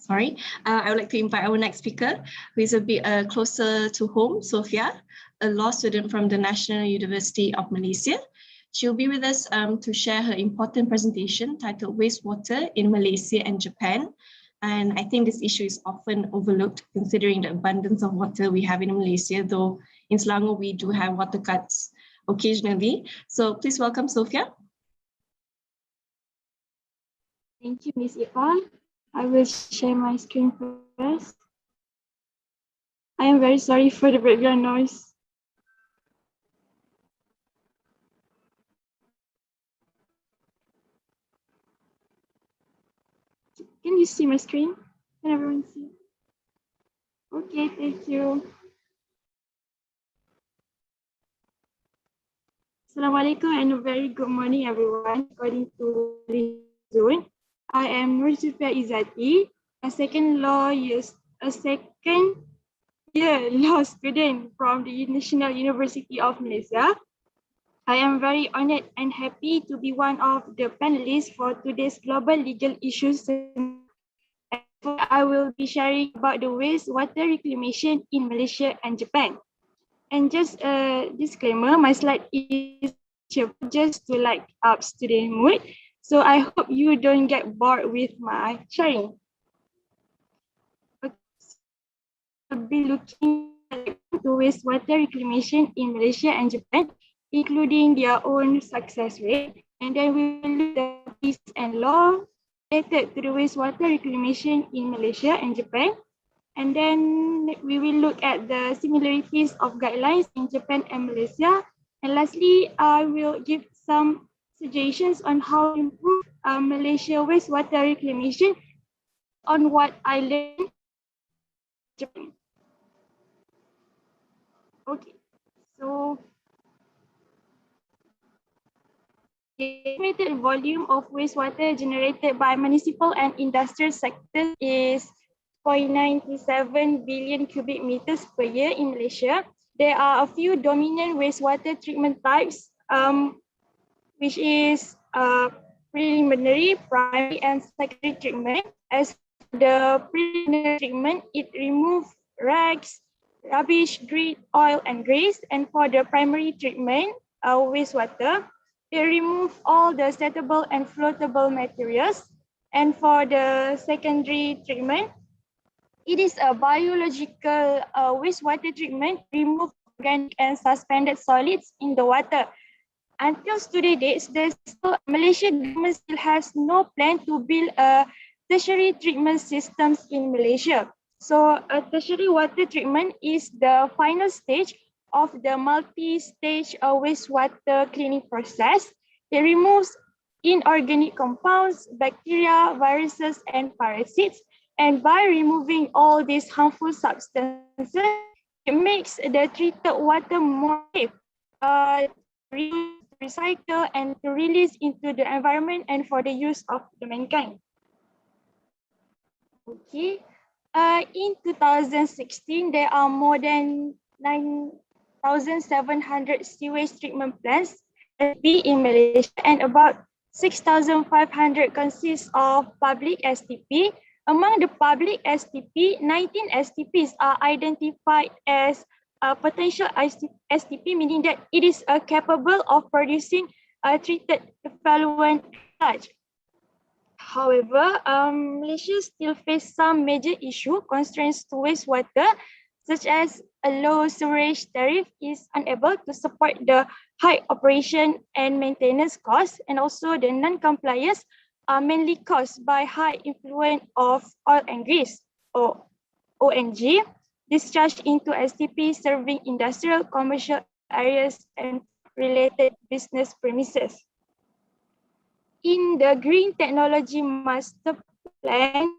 would like to invite our next speaker, who is a bit closer to home, Sophia, a law student from the National University of Malaysia. She'll be with us to share her important presentation titled Wastewater in Malaysia and Japan. And I think this issue is often overlooked considering the abundance of water we have in Malaysia, though in Selangor we do have water cuts occasionally. So please welcome Sophia. Thank you, Ms. Ifa. I will share my screen first. I am very sorry for the background noise. Can you see my screen? Can everyone see? Okay, thank you. Assalamualaikum and a very good morning, everyone. According to the zone, I am Nur Sufia Izzati, a second year law student from the National University of Malaysia. I am very honored and happy to be one of the panelists for today's global legal issues. I will be sharing about the wastewater reclamation in Malaysia and Japan. And just a disclaimer, my slide is just to light up student mood. So I hope you don't get bored with my sharing. will be looking to wastewater reclamation in Malaysia and Japan, including their own success rate. And then we will look at the policies and law related to the wastewater reclamation in Malaysia and Japan. And then we will look at the similarities of guidelines in Japan and Malaysia. And lastly, I will give some suggestions on how to improve Malaysia wastewater reclamation on what I learned in Japan. Okay, so the estimated volume of wastewater generated by municipal and industrial sectors is 0.97 billion cubic meters per year in Malaysia. There are a few dominant wastewater treatment types, which is preliminary, primary, and secondary treatment. As the preliminary treatment, it removes rags, rubbish, grit, oil, and grease. And for the primary treatment, wastewater, it removes all the settable and floatable materials. And for the secondary treatment, it is a biological wastewater treatment, remove organic and suspended solids in the water. Until today dates, Malaysia government still has no plan to build a tertiary treatment systems in Malaysia. So a tertiary water treatment is the final stage of the multi-stage wastewater cleaning process. It removes inorganic compounds, bacteria, viruses, and parasites. And by removing all these harmful substances, it makes the treated water more safe, recycle, and to release into the environment and for the use of the mankind. Okay. In 2016, there are more than 9,700 sewage treatment plants in Malaysia, and about 6,500 consist of public STP. Among the public STP, 19 STPs are identified as potential STP, meaning that it is capable of producing treated effluent sludge. However, Malaysia still face some major issue constraints to wastewater, such as a low sewerage tariff is unable to support the high operation and maintenance costs, and also the non-compliance are mainly caused by high influence of oil and grease, or ONG, discharged into STP serving industrial, commercial areas and related business premises. In the Green Technology Master Plan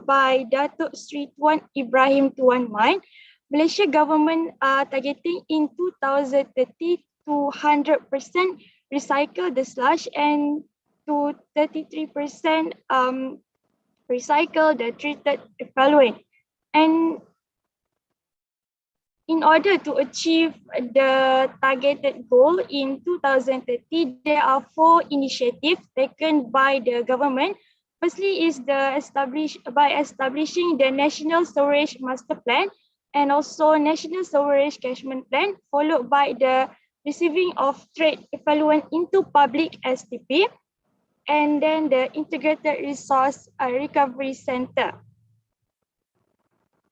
by Datuk Sri Tuan Ibrahim Tuan Main, Malaysia government are targeting in 2030 to 100% recycle the sludge and to 33% recycle the treated effluent. And in order to achieve the targeted goal in 2030, there are 4 initiatives taken by the government. Firstly is establishing the National Storage Master Plan and also National Storage Catchment Plan, followed by the receiving of trade effluent into public STP, and then the Integrated Resource Recovery Center.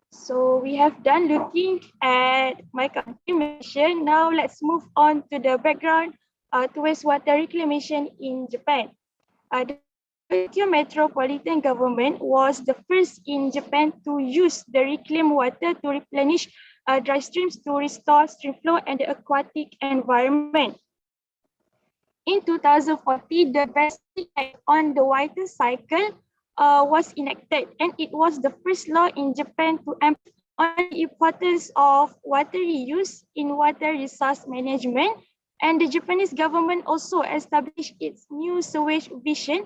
So we have done looking at my country, Malaysia. Now let's move on to the background to wastewater reclamation in Japan. The Tokyo Metropolitan Government was the first in Japan to use the reclaimed water to replenish dry streams to restore stream flow and the aquatic environment. In 2014, the Basic Act on the Water Cycle was enacted, and it was the first law in Japan to emphasize on the importance of water reuse in water resource management. And the Japanese government also established its new sewage vision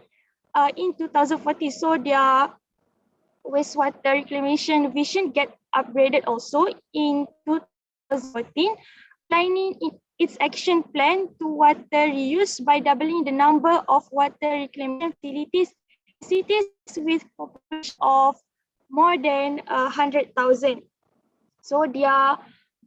in 2014. So their wastewater reclamation vision get upgraded also in 2014, aligning its action plan to water reuse by doubling the number of water reclamation facilities in cities with population of more than 100,000. So the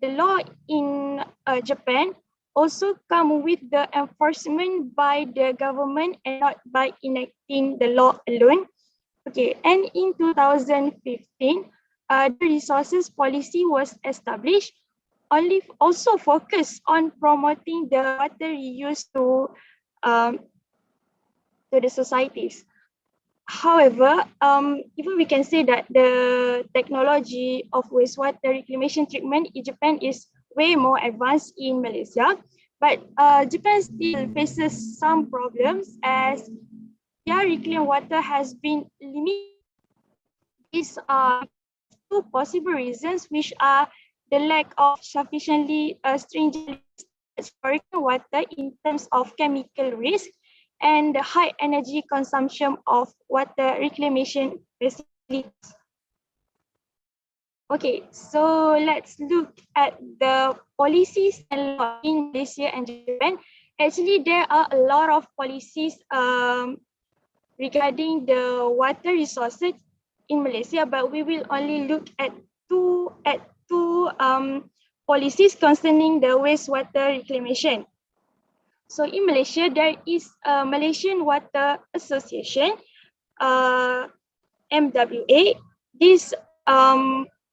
law in Japan also come with the enforcement by the government and not by enacting the law alone. Okay, and in 2015, the resources policy was established also focus on promoting the water reuse to the societies. However, even we can say that the technology of wastewater reclamation treatment in Japan is way more advanced in Malaysia, but Japan still faces some problems as their reclaimed water has been limited. These are two possible reasons, which are the lack of sufficiently stringent standards for reclaimed water in terms of chemical risk and the high energy consumption of water reclamation facilities. Okay, so let's look at the policies and law in Malaysia and Japan. Actually, there are a lot of policies regarding the water resources in Malaysia, but we will only look at two policies concerning the wastewater reclamation. So in Malaysia, there is a Malaysian Water Association, MWA. This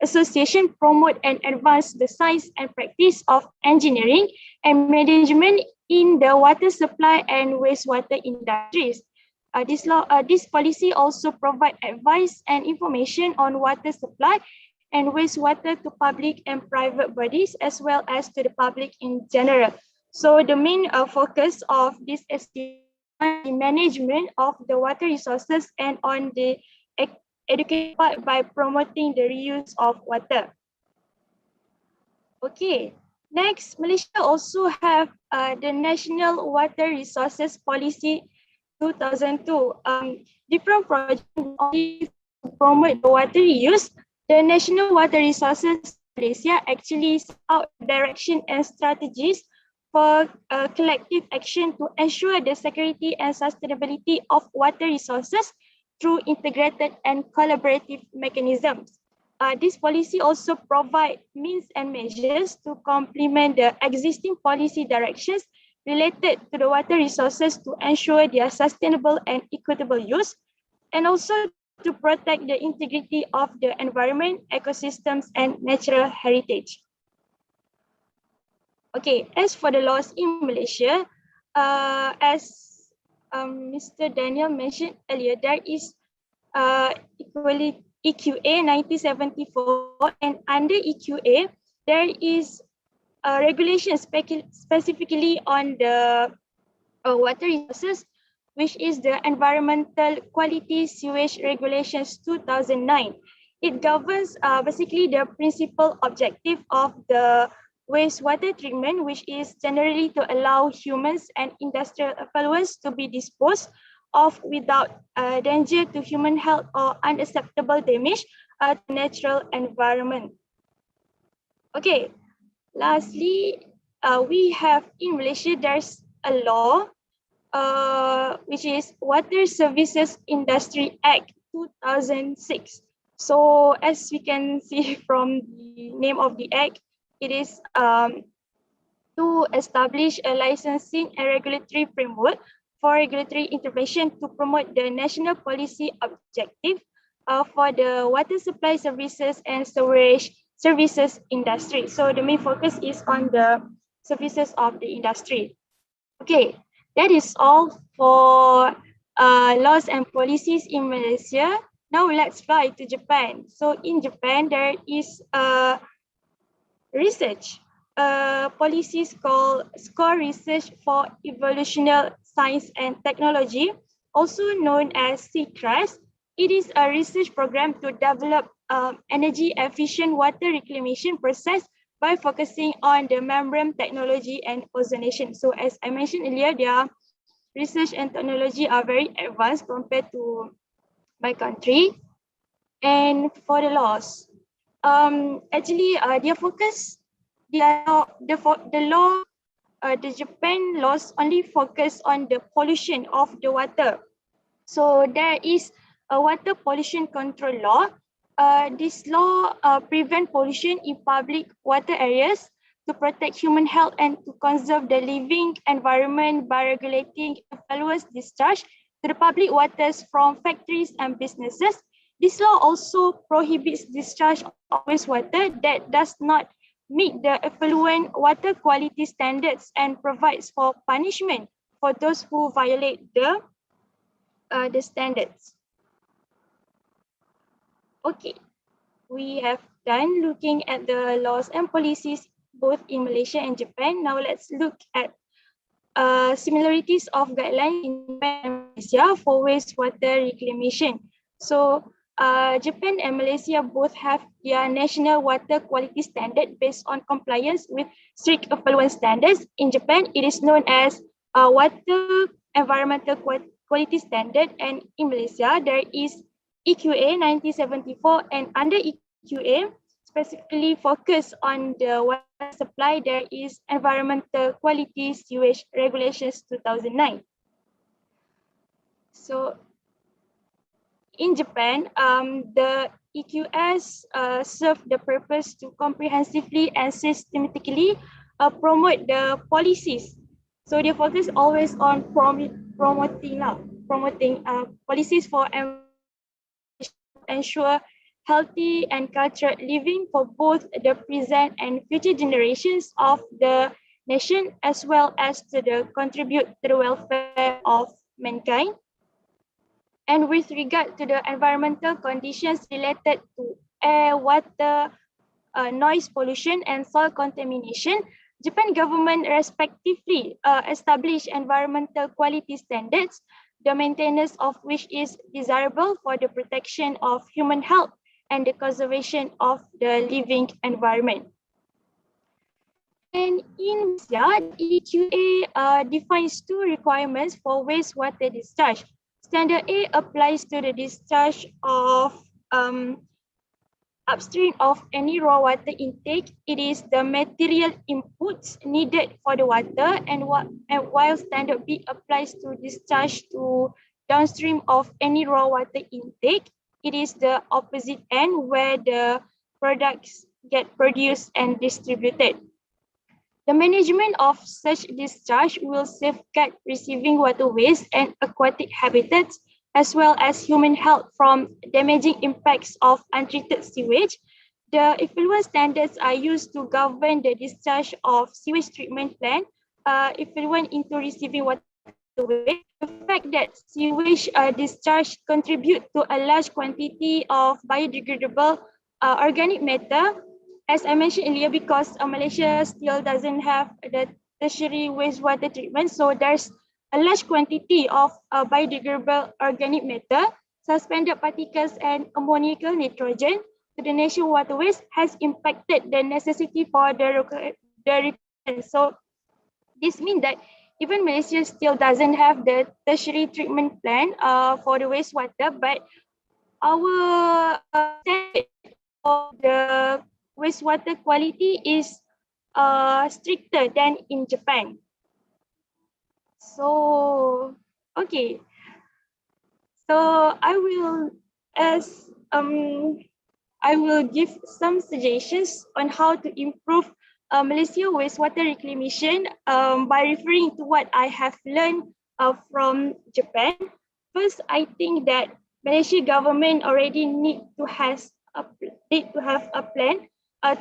association promote and advance the science and practice of engineering and management in the water supply and wastewater industries. This policy also provide advice and information on water supply and wastewater to public and private bodies as well as to the public in general. So the main focus of this is on the management of the water resources and on the education part by promoting the reuse of water. Okay, next, Malaysia also have the National Water Resources Policy 2002. Different projects only promote the water reuse. The National Water Resources Malaysia actually set out direction and strategies for collective action to ensure the security and sustainability of water resources through integrated and collaborative mechanisms. This policy also provide means and measures to complement the existing policy directions related to the water resources to ensure their sustainable and equitable use, and also to protect the integrity of the environment, ecosystems, and natural heritage. Okay, as for the laws in Malaysia, as Mr. Daniel mentioned earlier, there is EQA 1974, and under EQA, there is a regulation specifically on the water resources, which is the Environmental Quality Sewage Regulations 2009. It governs basically the principal objective of the wastewater treatment, which is generally to allow humans and industrial effluents to be disposed of without danger to human health or unacceptable damage to natural environment. Okay, lastly, we have in Malaysia, there's a law which is Water Services Industry Act 2006. So as we can see from the name of the act, it is to establish a licensing and regulatory framework for regulatory intervention to promote the national policy objective for the water supply services and sewerage services industry. So the main focus is on the services of the industry. Okay, that is all for laws and policies in Malaysia. Now let's fly to Japan. So in Japan, there is a research policies called SCORE Research for Evolutionary Science and Technology, also known as CCRAS. It is a research program to develop energy efficient water reclamation process by focusing on the membrane technology and ozonation. So as I mentioned earlier, their research and technology are very advanced compared to my country. And for the laws, actually their focus, the Japan laws only focus on the pollution of the water. So there is a water pollution control law. This law prevent pollution in public water areas to protect human health and to conserve the living environment by regulating effluent discharge to the public waters from factories and businesses. This law also prohibits discharge of wastewater that does not meet the effluent water quality standards and provides for punishment for those who violate the standards. Okay, we have done looking at the laws and policies both in Malaysia and Japan. Now let's look at similarities of guidelines in Japan and Malaysia for wastewater reclamation. So Japan and Malaysia both have their national water quality standard based on compliance with strict effluent standards. In Japan, it is known as Water Environmental Quality Standard, and in Malaysia, there is EQA 1974, and under EQA, specifically focus on the water supply, there is Environmental Quality Sewage Regulations 2009. So in Japan, the EQS serve the purpose to comprehensively and systematically promote the policies. So they focus always on promoting policies for ensure healthy and cultured living for both the present and future generations of the nation, as well as to contribute to the welfare of mankind. And with regard to the environmental conditions related to air, water, noise pollution, and soil contamination, Japan government respectively established environmental quality standards, the maintenance of which is desirable for the protection of human health and the conservation of the living environment. And in Malaysia, EQA defines two requirements for wastewater discharge. Standard A applies to the discharge of upstream of any raw water intake. It is the material inputs needed for the water, and while standard B applies to discharge to downstream of any raw water intake, it is the opposite end where the products get produced and distributed. The management of such discharge will safeguard receiving waterways and aquatic habitats, as well as human health from damaging impacts of untreated sewage. The effluent standards are used to govern the discharge of sewage treatment plant effluent into receiving waterway. The fact that sewage discharge contribute to a large quantity of biodegradable organic matter, as I mentioned earlier, because Malaysia still doesn't have the tertiary wastewater treatment, so there's a large quantity of biodegradable organic matter, suspended particles, and ammoniacal nitrogen to the national waterways has impacted the necessity for the requirement. So this means that even Malaysia still doesn't have the tertiary treatment plan for the wastewater, but our standard of the wastewater quality is stricter than in Japan. So, okay. So I will give some suggestions on how to improve Malaysia wastewater reclamation by referring to what I have learned from Japan. First, I think that Malaysia government already need to have a plan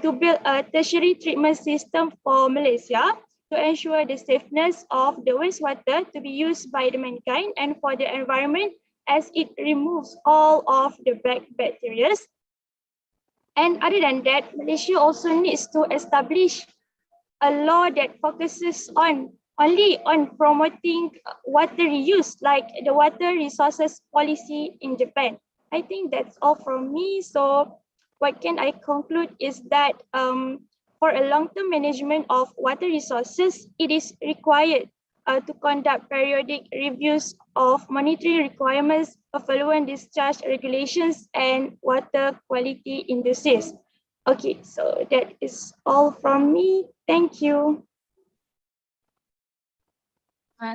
to build a tertiary treatment system for Malaysia to ensure the safeness of the wastewater to be used by the mankind and for the environment, as it removes all of the bad bacteria. And other than that, Malaysia also needs to establish a law that focuses only on promoting water reuse, like the water resources policy in Japan. I think that's all from me. So what can I conclude is that for a long-term management of water resources, it is required to conduct periodic reviews of monitoring requirements, effluent discharge regulations, and water quality indices. Okay, so that is all from me. Thank you.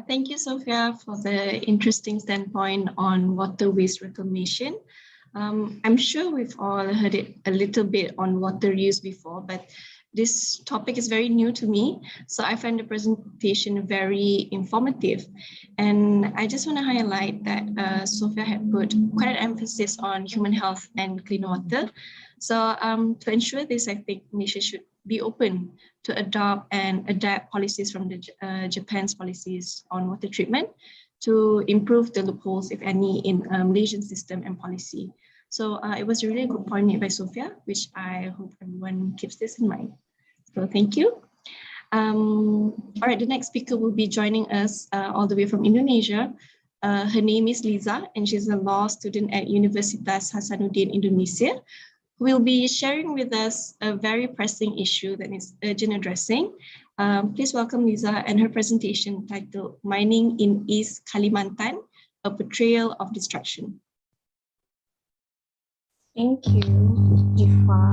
Thank you, Sophia, for the interesting standpoint on water waste reclamation. I'm sure we've all heard it a little bit on water use before, but this topic is very new to me, so I find the presentation very informative. And I just want to highlight that Sophia had put quite an emphasis on human health and clean water. So to ensure this, I think Malaysia should be open to adopt and adapt policies from the Japan's policies on water treatment to improve the loopholes, if any, in Malaysian system and policy. So it was really a good point made by Sophia, which I hope everyone keeps this in mind. So thank you. All right, the next speaker will be joining us all the way from Indonesia. Her name is Liza, and she's a law student at Universitas Hasanuddin, Indonesia, who will be sharing with us a very pressing issue that is urgent addressing. Please welcome Liza and her presentation titled Mining in East Kalimantan, a Portrayal of Destruction. Thank you, Jifa.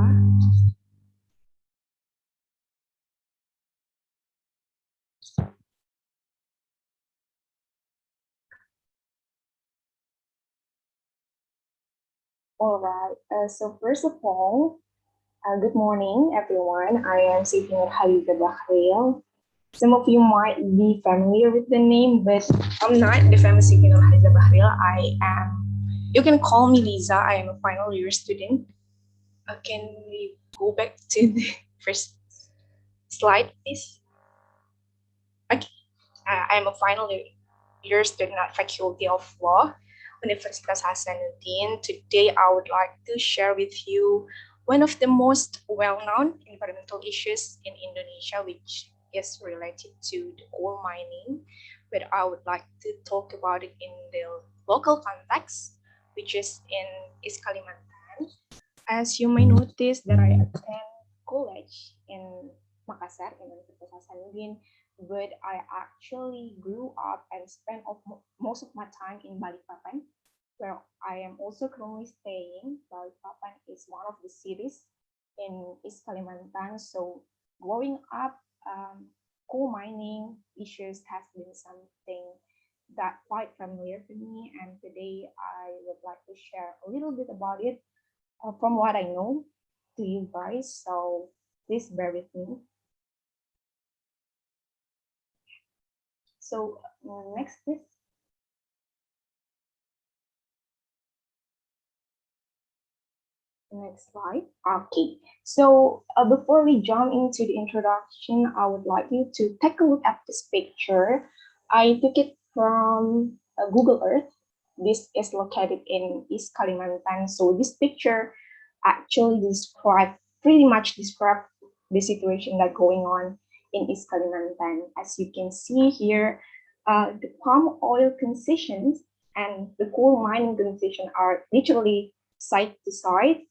All right, so first of all, good morning, everyone. I am sitting at Haliza Bahril. Some of you might be familiar with the name, but I'm not the famous sitting of Haliza Bahril. You can call me Liza. I am a final year student. Can we go back to the first slide, please? Okay, I am a final year student at Faculty of Law, Universitas Hasanuddin. Today, I would like to share with you one of the most well-known environmental issues in Indonesia, which is related to the coal mining, but I would like to talk about it in the local context, which is in East Kalimantan. As you may notice that I attend college in Makassar, in Universitas Hasanuddin, but I actually grew up and spent most of my time in Balikpapan, where I am also currently staying. Balikpapan is one of the cities in East Kalimantan. So growing up, coal mining issues has been something that quite familiar to me. And today I would like to share a little bit about it from what I know to you guys. So please bear with me. So next, please. Next slide. Okay, so before we jump into the introduction, I would like you to take a look at this picture. I took it from Google Earth. This is located in East Kalimantan. So this picture actually pretty much describe the situation that's going on in East Kalimantan. As you can see here, the palm oil concessions and the coal mining concession are literally side to side.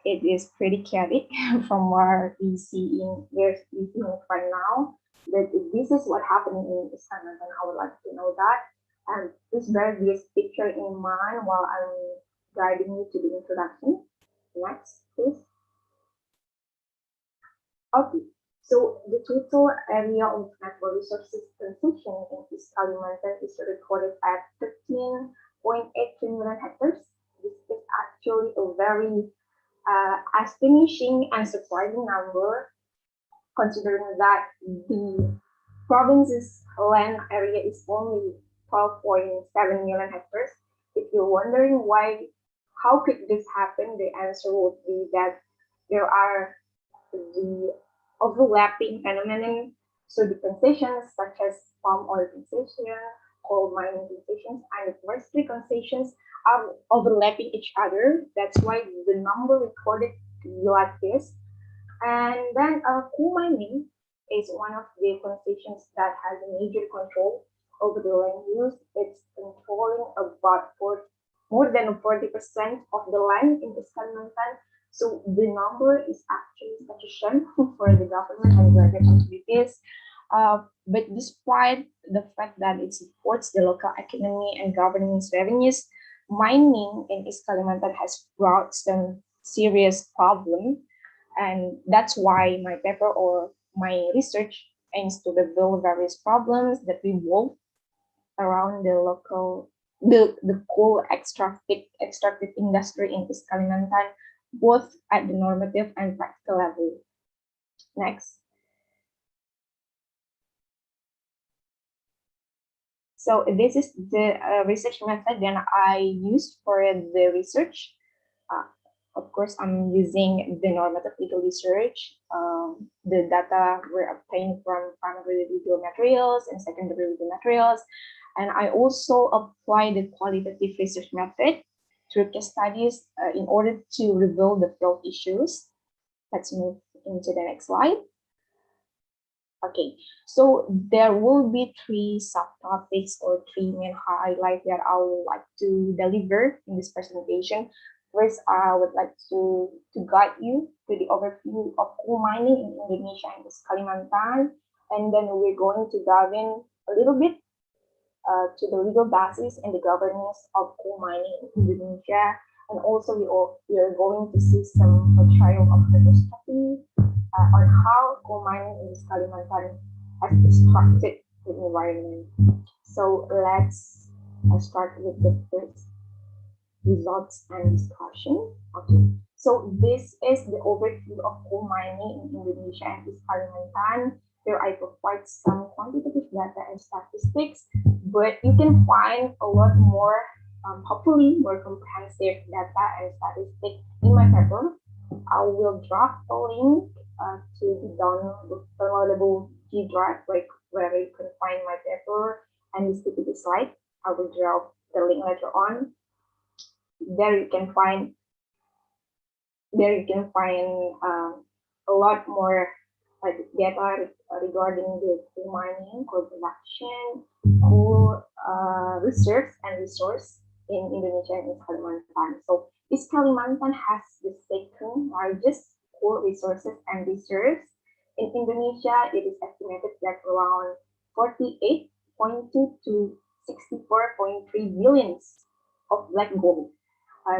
It is pretty chaotic from what we see in right now. But if this is what happened in East Kalimantan, I would like to know that. And please bear this picture in mind while I'm guiding you to the introduction. Next, please. Okay, so the total area of natural resources concession in East Kalimantan is recorded at 13.83 million hectares. This is actually a very astonishing and surprising number, considering that the province's land area is only 12.7 million hectares. If you're wondering how could this happen, the answer would be that there are the overlapping phenomenon. So the concessions such as palm oil concession, coal mining concessions, and forestry concessions are overlapping each other. That's why the number recorded like this. And then coal mining is one of the concessions that has a major control over the land use. It's controlling about more than 40% of the land in East Kalimantan. So the number is actually such a shame for the government and where they do this. But despite the fact that it supports the local economy and government's revenues, mining in East Kalimantan has brought some serious problems. And that's why my paper or my research aims to reveal various problems that revolve around the coal extractive industry in East Kalimantan, both at the normative and practical level. Next. So this is the research method that I used for the research. Of course, I'm using the normative legal research. The data were obtained from primary legal materials and secondary legal materials. And I also apply the qualitative research method through case studies in order to reveal the field issues. Let's move into the next slide. Okay, so there will be three subtopics or three main highlights that I would like to deliver in this presentation. First, I would like to guide you to the overview of coal mining in Indonesia and Kalimantan, and then we're going to dive in a little bit to the legal basis and the governance of coal mining in Indonesia, and also we are going to see some portrayal of retrospective on how coal mining in Kalimantan has destructed the environment. So let's start with the first results and discussion. Okay, so this is the overview of coal mining in Indonesia and Kalimantan. Here I provide some quantitative data and statistics, but you can find a lot more, hopefully more comprehensive data and statistics in my paper. I will drop a link to the downloadable G drive where you can find my paper and the specific slide. I will drop the link later on. There you can find a lot more data regarding the coal mining, coal production, coal reserves and resource in Indonesia and Kalimantan. So East Kalimantan has the second largest coal resources and reserves. In Indonesia, it is estimated that around 48.2 to 64.3 billions of black gold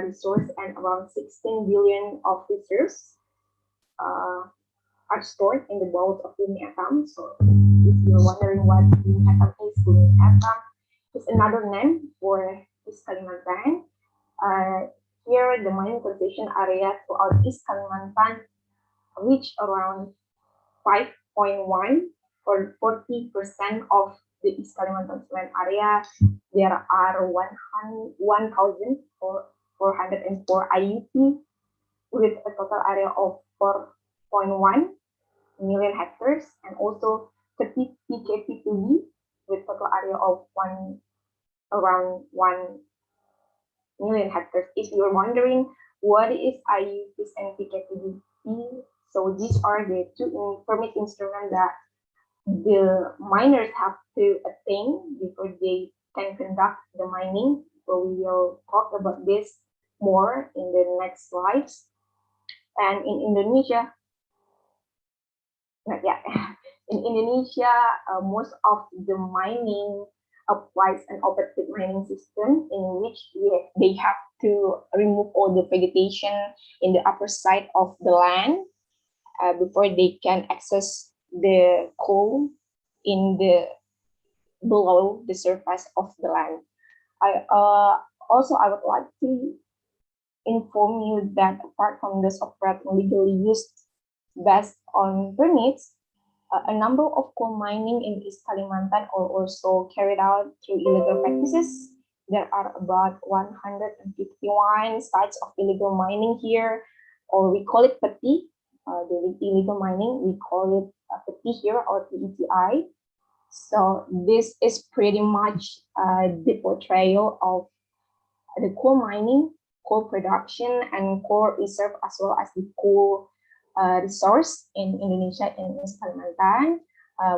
resource and around 16 billion of reserves are stored in the bowels of bumi atom. So if you're wondering what bumi atom is another name for East Kalimantan. Here, the mining concession area throughout East Kalimantan reach around 5.1 or 40% of the East Kalimantan land area. There are 1,404 IUP with a total area of 4.1 million hectares and also 30 PKP2B with total area of around 1 million hectares. If you're wondering what is IUPs and PKP2B, so these are the two permit instruments that the miners have to attain before they can conduct the mining. So we will talk about this more in the next slides. And in Indonesia, most of the mining applies an open pit mining system in which they have to remove all the vegetation in the upper side of the land before they can access the coal in the below the surface of the land. I would like to inform you that apart from this operating legally used based on permits, a number of coal mining in East Kalimantan are also carried out through illegal practices. There are about 151 sites of illegal mining here, or we call it PETI, the illegal mining, we call it PETI here, or PETI. So this is pretty much the portrayal of the coal mining, coal production, and coal reserve, as well as the coal resource in Indonesia and East Kalimantan.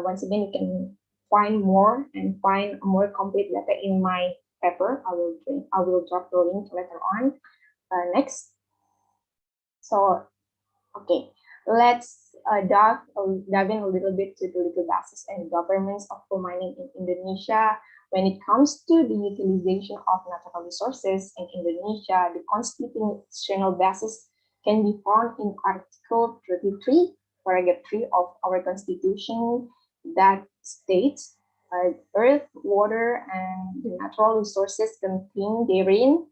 Once again, you can find more and find more complete data in my paper. I will drop the link later on. Next. So, okay, let's dive in a little bit to the legal basis and governance of coal mining in Indonesia. When it comes to the utilization of natural resources in Indonesia, the constitutional basis can be found in Article 33, Paragraph 3 of our Constitution that states earth, water, and the natural resources contained therein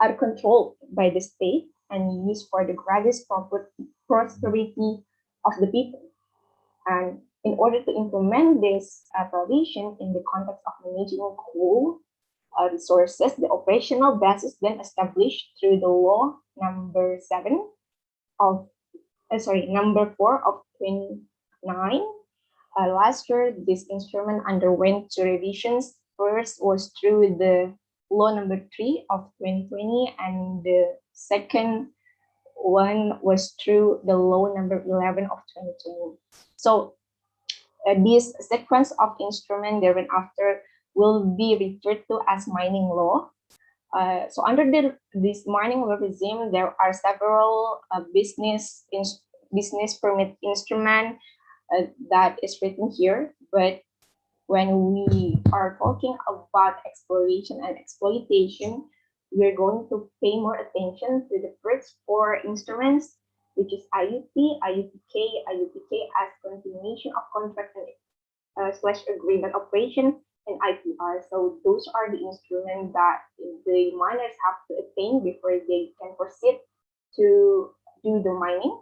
are controlled by the state and used for the greatest prosperity of the people. And in order to implement this provision in the context of managing coal resources, the operational basis then established through the law number 4 of 29. Last year, this instrument underwent two revisions. First was through the law number 3 of 2020, and the second one was through the law number 11 of 2020. So this sequence of instrument thereafter will be referred to as mining law. So under this mining law regime, there are several business permit instrument that is written here. But when we are talking about exploration and exploitation, we're going to pay more attention to the first four instruments, which is IUP, IUPK as continuation of contract and / agreement operation, and IPR. So those are the instruments that the miners have to attain before they can proceed to do the mining.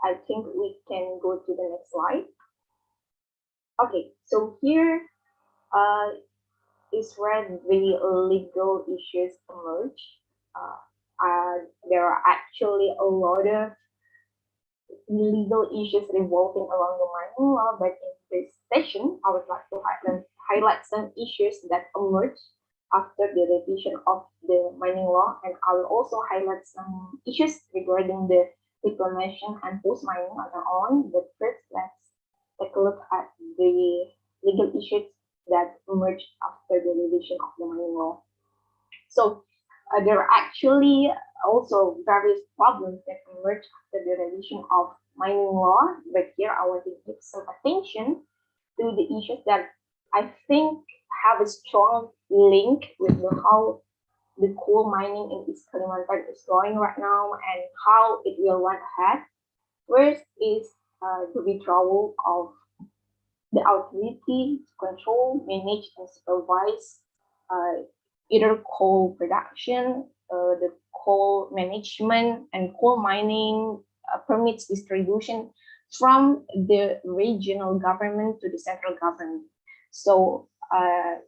I think we can go to the next slide. Okay, so here is where the legal issues emerge. There are actually a lot of legal issues revolving around the mining law, but in this session, I would like to highlight some issues that emerge after the revision of the mining law, and I will also highlight some issues regarding the reclamation and post-mining later on. But first, let's take a look at the legal issues that emerged after the revision of the mining law. So there are actually also various problems that emerged after the revision of mining law, but here I want to give some attention to the issues that I think have a strong link with how the coal mining in East Kalimantan is going right now and how it will run ahead. First is the withdrawal of the authority to control, manage, and supervise either coal production, the coal management, and coal mining permits distribution from the regional government to the central government. So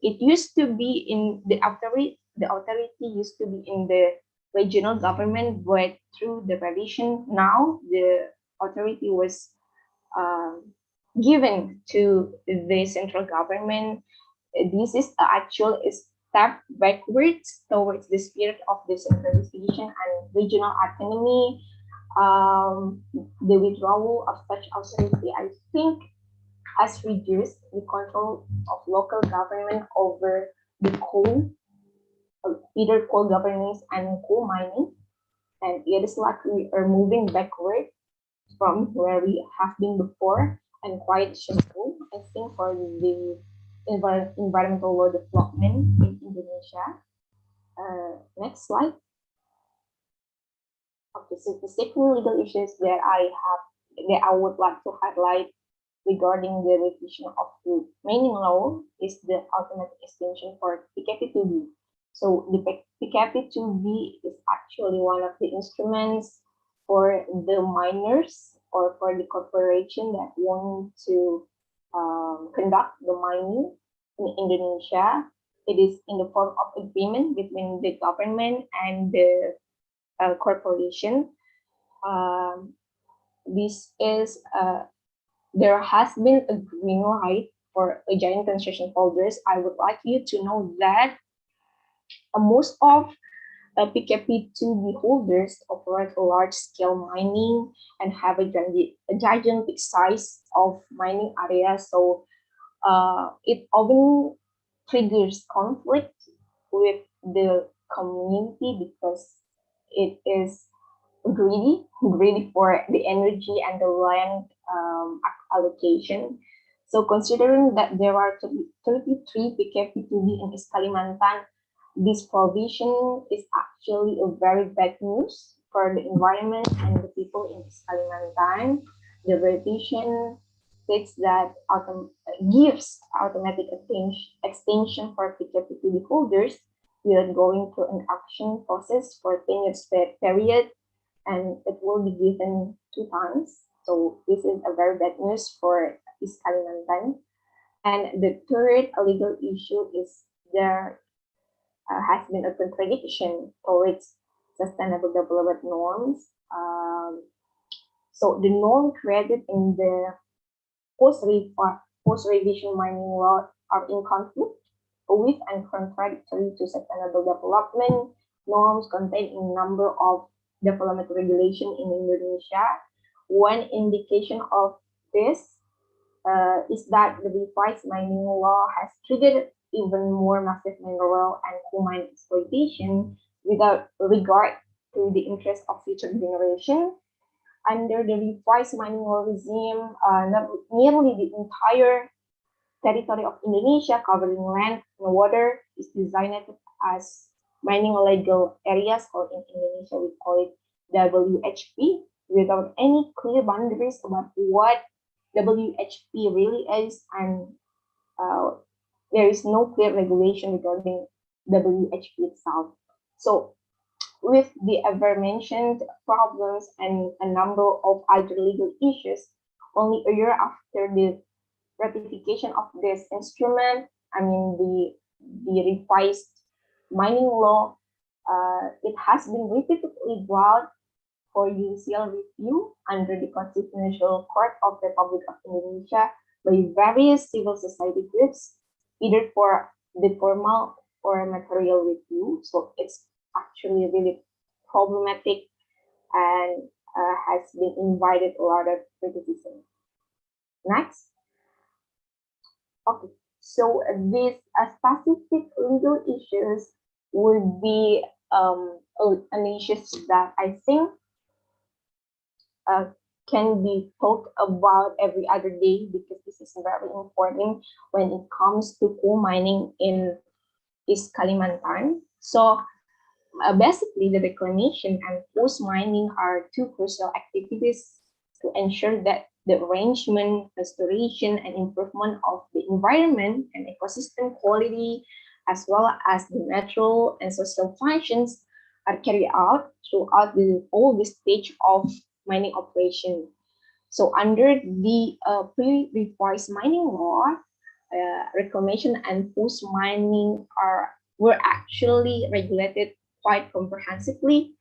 it used to be in the authority used to be in the regional government, but through the revision now the authority was given to the central government. This is actual step backwards towards the spirit of decentralization and regional autonomy. The withdrawal of such authority, I think, has reduced the control of local government over the coal, either coal governance and coal mining, and it is like we are moving backward from where we have been before, and quite shameful, I think, for the environmental law development in Indonesia. Next slide. Okay, so the second legal issues that I would like to highlight regarding the revision of the mining law is the automatic extension for PKP2B. So the PKP2B is actually one of the instruments for the miners or for the corporation that want to conduct the mining in Indonesia. It is in the form of agreement between the government and the corporation. This is there has been a green light for giant concession holders. I would like you to know that most of PKP2B holders operate a large-scale mining and have a gigantic size of mining area. So it often triggers conflict with the community because it is greedy for the energy and the land allocation. So considering that there are 33 PKP2B in East Kalimantan, this provision is actually a very bad news for the environment and the people in East Kalimantan. The revision states that gives automatic extension for PKP2B holders without going through an action process for 10 years period. and it will be given 2 times. So this is a very bad news for East Kalimantan. And the third legal issue is there has been a contradiction towards sustainable development norms. So the norm created in the post-revision mining law are in conflict with and contradictory to sustainable development norms contained in a number of development regulation in Indonesia. One indication of this is that the revised mining law has triggered even more massive mineral and coal mine exploitation without regard to the interest of future generation. Under the revised mining law regime, nearly the entire territory of Indonesia, covering land and water, is designated as mining legal areas, or in Indonesia we call it WHP, without any clear boundaries about what WHP really is, and there is no clear regulation regarding WHP itself. So with the aforementioned problems and a number of other legal issues, only a year after the ratification of this instrument, I mean the revised mining law, it has been repeatedly brought for judicial review under the Constitutional Court of the Republic of Indonesia by various civil society groups, either for the formal or material review. So it's actually really problematic and has been invited a lot of criticism. Next. Okay, so these specific legal issues would be an issues that I think can be talked about every other day, because this is very important when it comes to coal mining in East Kalimantan. So basically, the reclamation and post mining are two crucial activities to ensure that the arrangement, restoration, and improvement of the environment and ecosystem quality, as well as the natural and social functions, are carried out throughout all the stage of mining operation. So under the pre-revised mining law, reclamation and post mining were actually regulated quite comprehensively.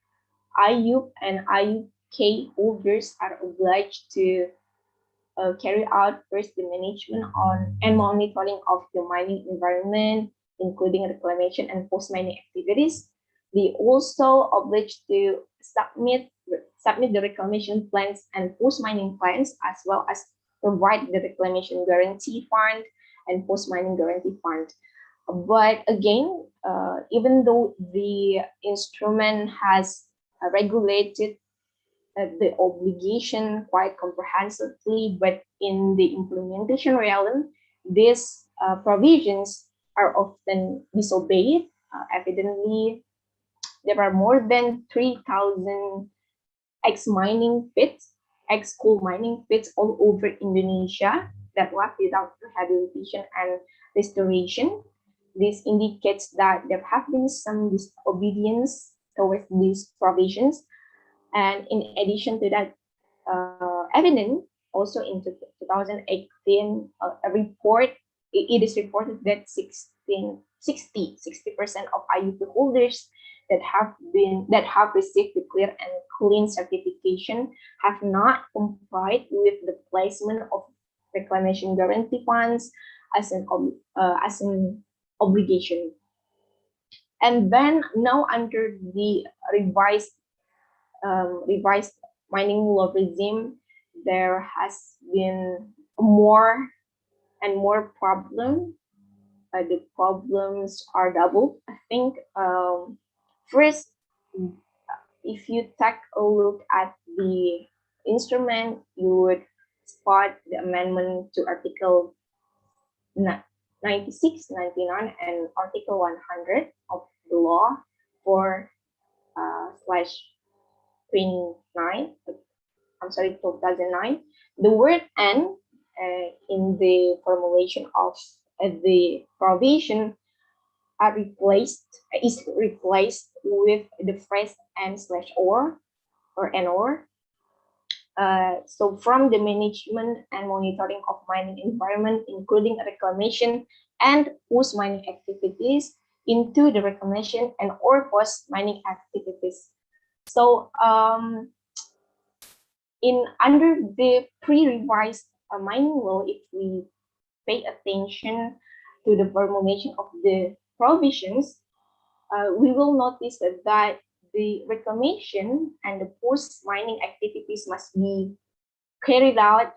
IUP and IUK holders are obliged to carry out first the management on and monitoring of the mining environment, including reclamation and post-mining activities. They also obliged to submit the reclamation plans and post-mining plans, as well as provide the reclamation guarantee fund and post-mining guarantee fund. But again, even though the instrument has regulated the obligation quite comprehensively, but in the implementation realm, these provisions are often disobeyed. Evidently, there are more than 3,000 ex-mining pits, ex-coal mining pits all over Indonesia that left without rehabilitation and restoration. This indicates that there have been some disobedience towards these provisions. And in addition to that, evidence, also in 2018, a report, it is reported that 60% of IUP holders that have received the clear and clean certification have not complied with the placement of reclamation guarantee funds as an obligation. And then now under the revised mining law regime, there has been more and more problem. The problems are double, I think. First, if you take a look at the instrument, you would spot the amendment to Article 96, 99, and Article 100 of the law for /29. I'm sorry, 2009. The word "and" in the formulation of the provision is replaced with the phrase "and/or," or NOR. So from the management and monitoring of mining environment, including reclamation and post-mining activities, into the reclamation and or post-mining activities. So under the pre-revised mining law, if we pay attention to the formulation of the provisions, we will notice that the reclamation and the post-mining activities must be carried out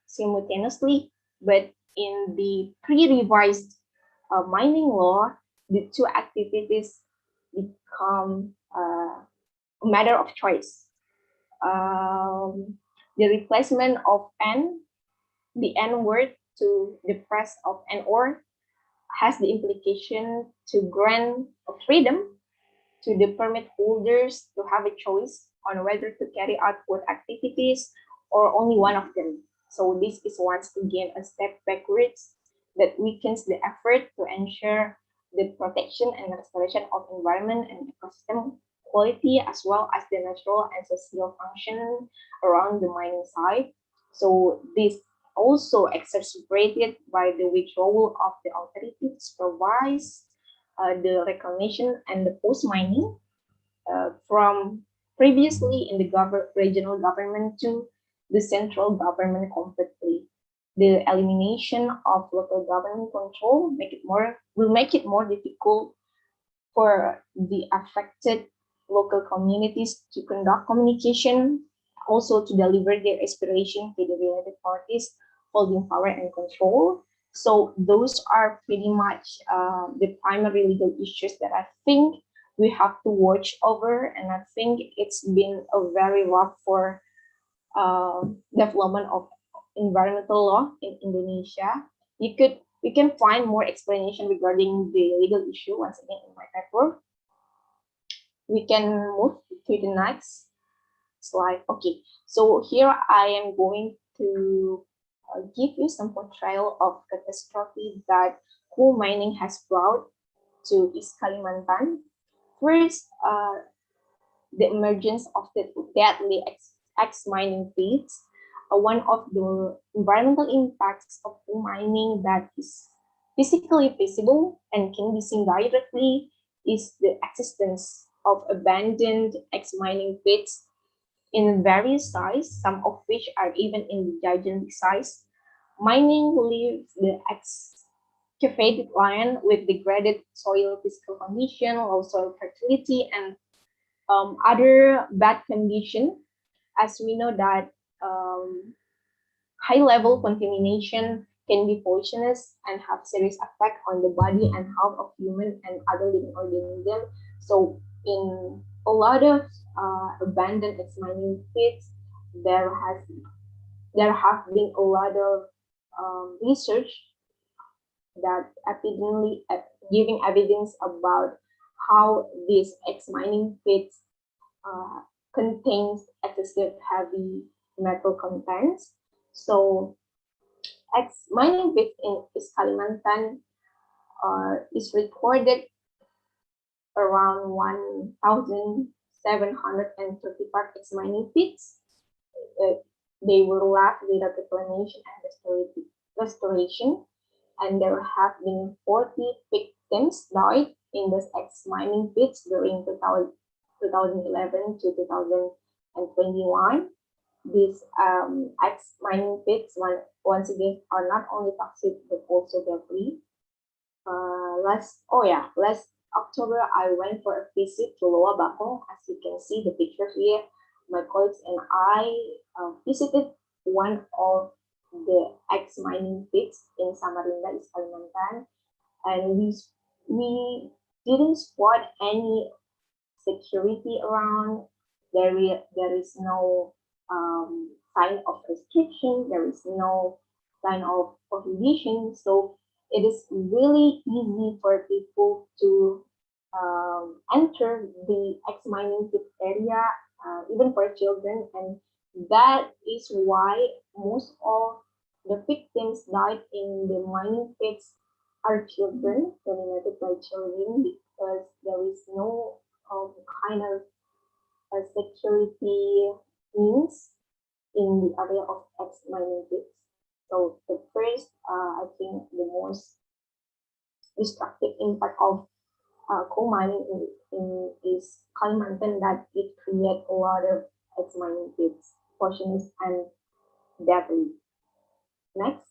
simultaneously, but in the pre-revised mining law, the two activities become a matter of choice. The replacement of the N word to the press of N or has the implication to grant a freedom to the permit holders to have a choice on whether to carry out both activities or only one of them. So this is once again a step backwards that weakens the effort to ensure the protection and restoration of environment and ecosystem quality, as well as the natural and social function around the mining site. So this also exacerbated by the withdrawal of the authority to supervise the reclamation and the post-mining from previously in the regional government to the central government completely. The elimination of local government control will make it more difficult for the affected local communities to conduct communication, also to deliver their aspiration to the related parties holding power and control. So those are pretty much the primary legal issues that I think we have to watch over, and I think it's been a very rough for development of environmental law in Indonesia. We can find more explanation regarding the legal issue once again in my paper. We can move to the next slide. Okay, so here I am going to give you some portrayal of catastrophe that coal mining has brought to East Kalimantan. First, the emergence of the deadly ex-mining fleets. One of the environmental impacts of coal mining that is physically visible and can be seen directly is the existence of abandoned ex-mining pits in various sizes, some of which are even in gigantic size. Mining leaves the excavated land with degraded soil physical condition, low soil fertility, and other bad condition, as we know that high level contamination can be poisonous and have serious effect on the body and health of human and other living organisms. So in a lot of abandoned ex-mining pits, there have been a lot of research that evidently giving evidence about how these ex-mining pits contains excessive heavy metal contents. So ex-mining pits in East Kalimantan is recorded around 1,735 ex-mining pits. They were left without reclamation and restoration, and there have been 40 victims died in these ex-mining pits during 2011 to 2021. These ex-mining pits, once again, are not only toxic but also deadly. Last October, I went for a visit to Loa Bakong. As you can see the picture here, my colleagues and I visited one of the ex-mining pits in Samarinda, East Kalimantan, and we didn't spot any security around. There is no sign of restriction. There is no sign of prohibition. So it is really easy for people to enter the ex-mining pit area, even for children, and that is why most of the victims died in the mining pits are children, dominated by children, because there is no kind of security means in the area of ex-mining pits. So the first, I think the most destructive impact of coal mining is Kalimantan, that it creates a lot of ex-mining pits, poisonous and deadly. Next.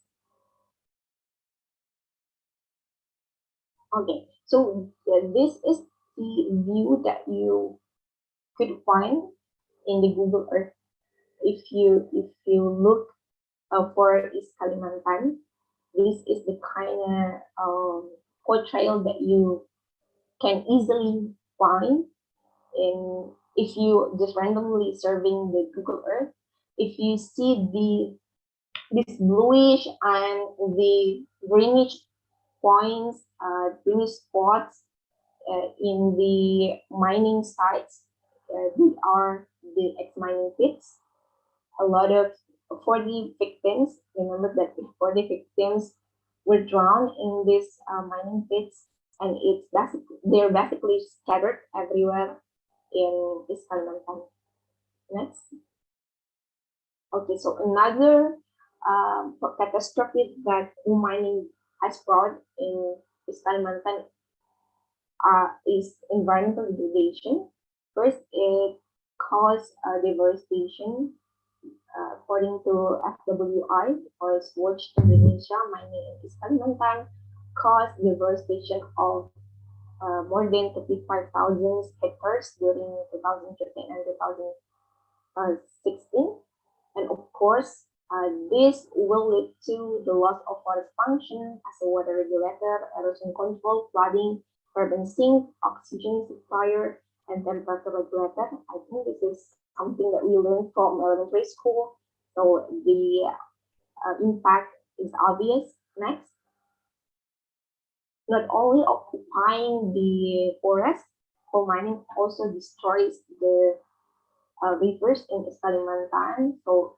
Okay, so this is the view that you could find in the Google Earth. If you look for East Kalimantan, this is the kind of portrayal that you can easily find in, if you just randomly surveying the Google Earth. If you see this bluish and the greenish points, greenish spots in the mining sites, they are the ex-mining pits. A lot of 40 victims, remember that 40 victims were drowned in these mining pits, and they're basically scattered everywhere in East Kalimantan. Next. Okay, so another catastrophe that coal mining has brought in East Kalimantan is environmental degradation. First, it caused deforestation. According to FWI, or Watch Indonesia, mining in East Kalimantan caused deforestation of more than 35,000 hectares during 2015 and 2016. And of course, this will lead to the loss of forest function as a water regulator, erosion control, flooding, carbon sink, oxygen supplier, and temperature regulator. I think this is something that we learned from elementary school. So the impact is obvious. Next. Not only occupying the forest, coal mining also destroys the rivers in Kalimantan. So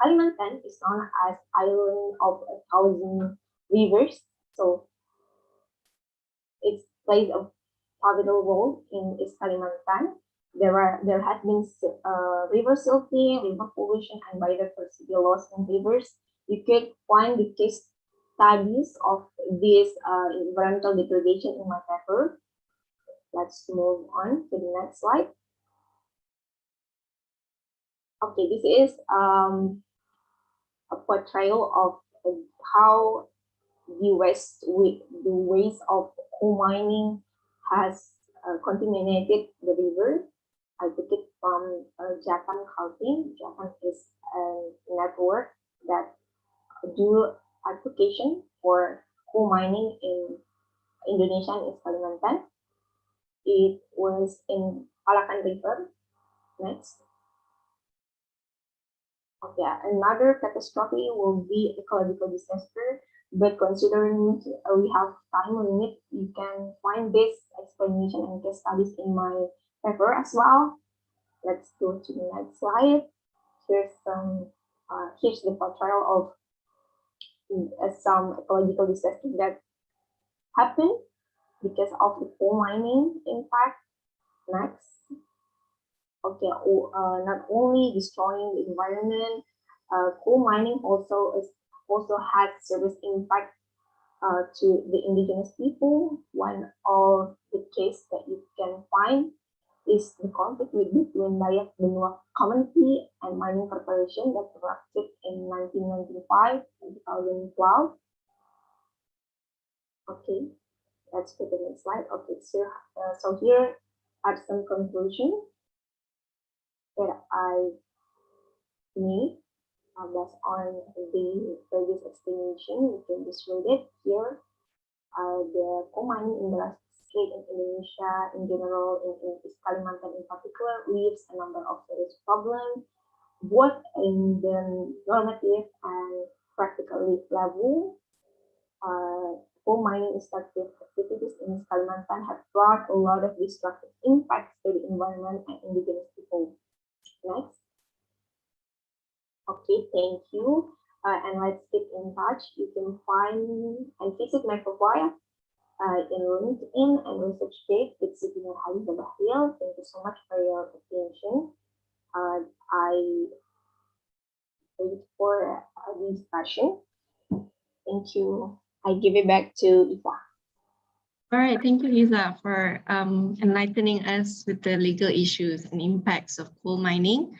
Kalimantan is known as island of 1,000 rivers. So it plays a pivotal role in East Kalimantan. There has been river silting, river pollution, and biodiversity loss in rivers. You could find the case studies of this environmental degradation in my paper. Let's move on to the next slide. Okay, this is a portrayal of how the waste of coal mining has contaminated the river. I took it from Japan Housing. Japan is a network that do advocation for coal mining in Indonesia and East Kalimantan. It was in Palakan River. Next. Okay, another catastrophe will be ecological disaster, but considering we have time limit, you can find this explanation and case studies in my paper as well. Let's go to the next slide. Here's the portrayal of some ecological disaster that happened because of the coal mining impact. Next. Okay, not only destroying the environment, coal mining also has serious impact to the indigenous people. One of the case that you can find is the conflict between Dayak Benua community and mining corporation that erupted in 1995 and 2012. Okay, let's go to the next slide. Okay, so here are some conclusions that I made based on the previous explanation. You can just read it here. The coal mining in the landscape in Indonesia in general, in East Kalimantan in particular, leaves a number of serious problems, both in the normative and practical level. Coal mining activities in East Kalimantan have brought a lot of destructive impacts to the environment and indigenous people. Next. Okay, thank you. And let's keep in touch. You can find and visit my profile enrollment in and research date with Siti Nurhaliza Bahril. Thank you so much for your attention. I wait for the discussion. Thank you. I give it back to Ifa. All right, thank you, Lisa, for enlightening us with the legal issues and impacts of coal mining.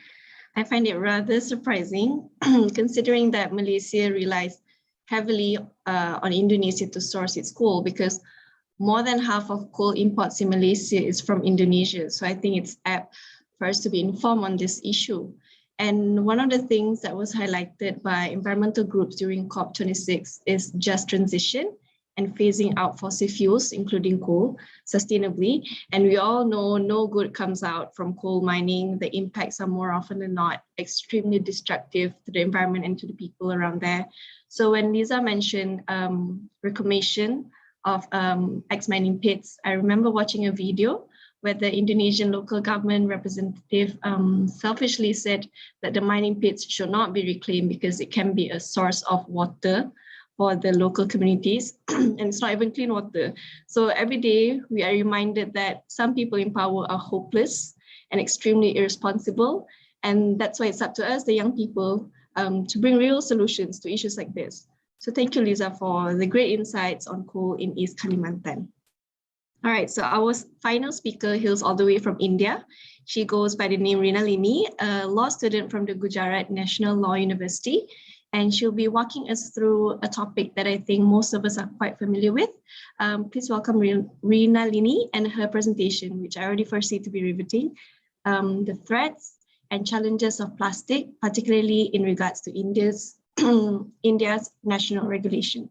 I find it rather surprising, considering that Malaysia relies heavily on Indonesia to source its coal, because more than half of coal imports in Malaysia is from Indonesia. So I think it's apt for us to be informed on this issue. And one of the things that was highlighted by environmental groups during COP26 is just transition and phasing out fossil fuels, including coal, sustainably. And we all know no good comes out from coal mining. The impacts are more often than not extremely destructive to the environment and to the people around there. So when Lisa mentioned reclamation of ex-mining pits, I remember watching a video where the Indonesian local government representative selfishly said that the mining pits should not be reclaimed because it can be a source of water for the local communities, and it's not even clean water. So every day we are reminded that some people in power are hopeless and extremely irresponsible. And that's why it's up to us, the young people, to bring real solutions to issues like this. So thank you, Lisa, for the great insights on coal in East Kalimantan. All right, so our final speaker hails all the way from India. She goes by the name Rina Lini, a law student from the Gujarat National Law University. And she'll be walking us through a topic that I think most of us are quite familiar with. Please welcome Rina Lini and her presentation, which I already foresee to be riveting, the threats and challenges of plastic, particularly in regards to India's national regulation.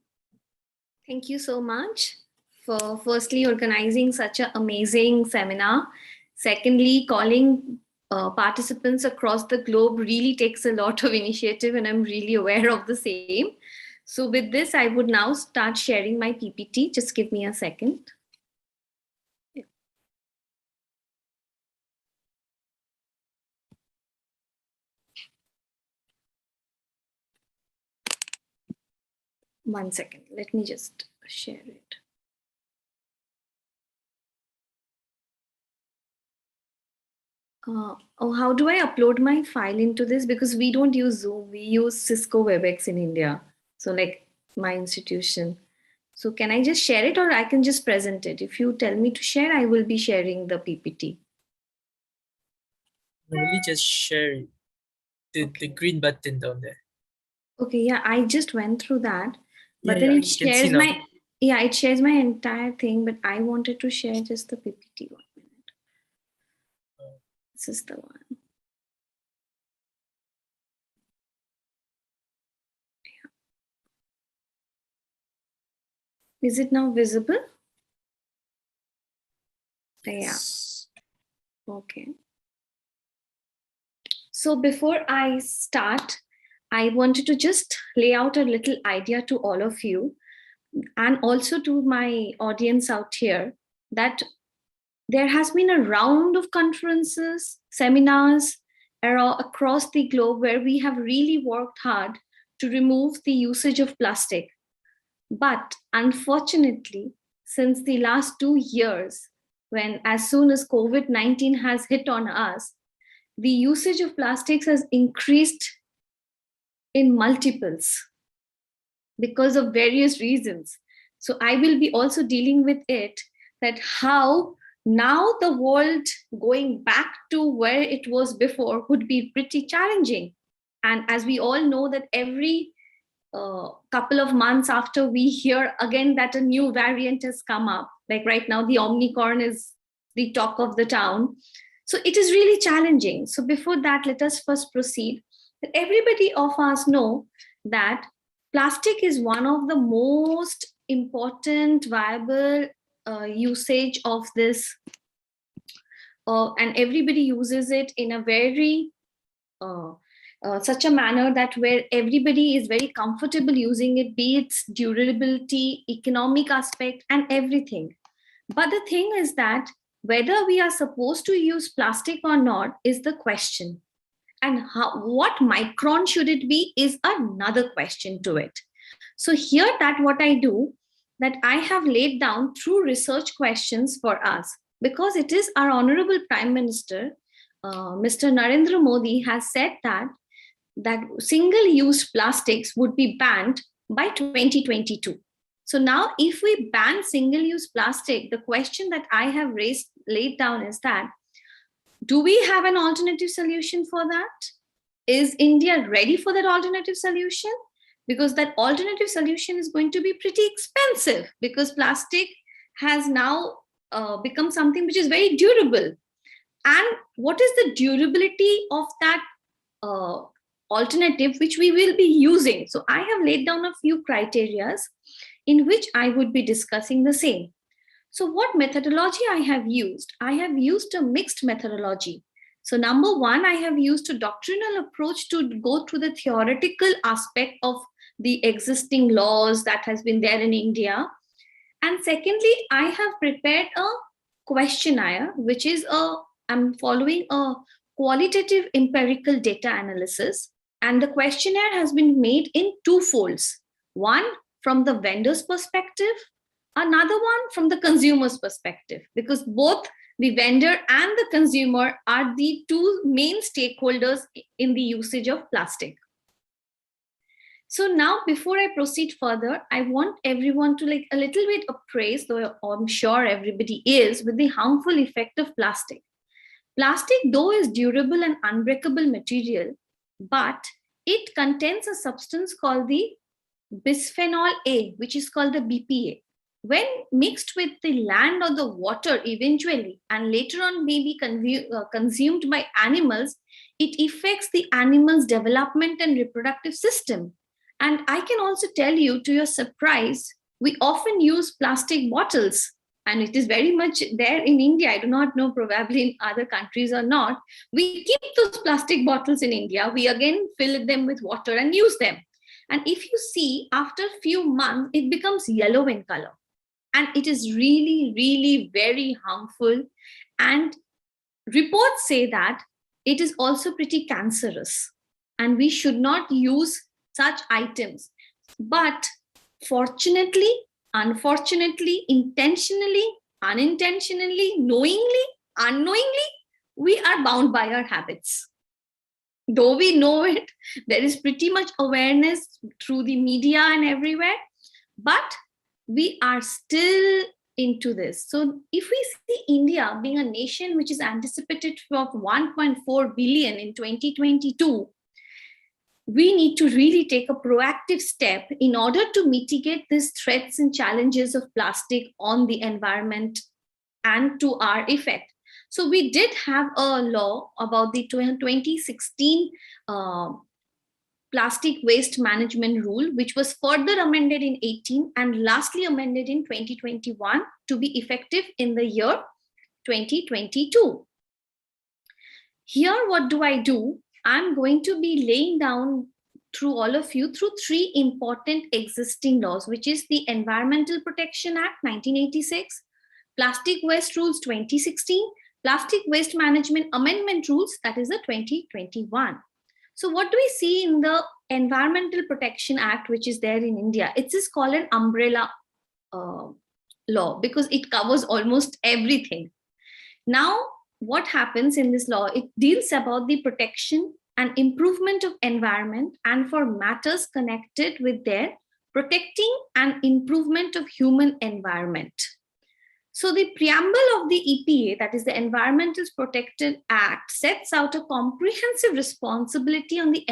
Thank you so much for firstly organizing such an amazing seminar. Secondly, calling participants across the globe really takes a lot of initiative, and I'm really aware of the same. So with this, I would now start sharing my PPT. Just give me a second. Yeah. One second, let me just share it. How do I upload my file into this? Because we don't use Zoom, we use Cisco WebEx in India. So like my institution. So can I just share it, or I can just present it? If you tell me to share, I will be sharing the PPT. Really just share it. The green button down there. Okay, yeah, I just went through that. But Yeah, then yeah, it shares my, yeah, it shares my entire thing, but I wanted to share just the PPT. 1 minute. This is the one. Yeah. Is it now visible? Yes. Yeah. Okay. So before I start, I wanted to just lay out a little idea to all of you and also to my audience out here that there has been a round of conferences, seminars across the globe where we have really worked hard to remove the usage of plastic. But unfortunately, since the last 2 years, when as soon as COVID-19 has hit on us, the usage of plastics has increased in multiples because of various reasons. So I will be also dealing with it, that how now the world going back to where it was before would be pretty challenging. And as we all know that every couple of months after we hear again that a new variant has come up, like right now the Omicron is the talk of the town. So it is really challenging. So before that, let us first proceed. Everybody of us know that plastic is one of the most important viable usage of this, and everybody uses it in a very such a manner that where everybody is very comfortable using it, be its durability, economic aspect, and everything. But the thing is that whether we are supposed to use plastic or not is the question. And what micron should it be is another question to it. So here that what I do that I have laid down through research questions for us, because it is our Honorable Prime Minister, Mr. Narendra Modi, has said that single-use plastics would be banned by 2022. So now if we ban single-use plastic, the question that I have laid down is that, do we have an alternative solution for that? Is India ready for that alternative solution? Because that alternative solution is going to be pretty expensive, because plastic has now become something which is very durable. And what is the durability of that alternative which we will be using? So I have laid down a few criterias in which I would be discussing the same. So what methodology I have used? I have used a mixed methodology. So number one, I have used a doctrinal approach to go through the theoretical aspect of the existing laws that has been there in India. And secondly, I have prepared a questionnaire, which is I'm following a qualitative empirical data analysis. And the questionnaire has been made in two folds. One from the vendor's perspective, another one from the consumer's perspective, because both the vendor and the consumer are the two main stakeholders in the usage of plastic. So now, before I proceed further, I want everyone to a little bit appraise, though I'm sure everybody is, with the harmful effect of plastic. Plastic, though, is durable and unbreakable material, but it contains a substance called the bisphenol A, which is called the BPA. When mixed with the land or the water eventually, and later on may be consumed by animals, it affects the animal's development and reproductive system. And I can also tell you, to your surprise, we often use plastic bottles, and it is very much there in India. I do not know, probably in other countries or not. We keep those plastic bottles in India. We again fill them with water and use them. And if you see, after a few months, it becomes yellow in color. And it is really, really very harmful. And reports say that it is also pretty cancerous. And we should not use such items. But fortunately, unfortunately, intentionally, unintentionally, knowingly, unknowingly, we are bound by our habits. Though we know it, there is pretty much awareness through the media and everywhere, but we are still into this. So if we see India being a nation which is anticipated for 1.4 billion in 2022, we need to really take a proactive step in order to mitigate these threats and challenges of plastic on the environment and to our effect. So we did have a law about the 2016 plastic waste management rule, which was further amended in 18 and lastly amended in 2021 to be effective in the year 2022. Here, what do? I'm going to be laying down through all of you through three important existing laws, which is the Environmental Protection Act 1986, Plastic Waste Rules 2016, Plastic Waste Management Amendment Rules, that is the 2021. So what do we see in the Environmental Protection Act, which is there in India? It is called an umbrella law because it covers almost everything. Now, what happens in this law? It deals about the protection and improvement of environment and for matters connected with their protecting and improvement of human environment. So the preamble of the EPA, that is the Environmental Protection Act, sets out a comprehensive responsibility on the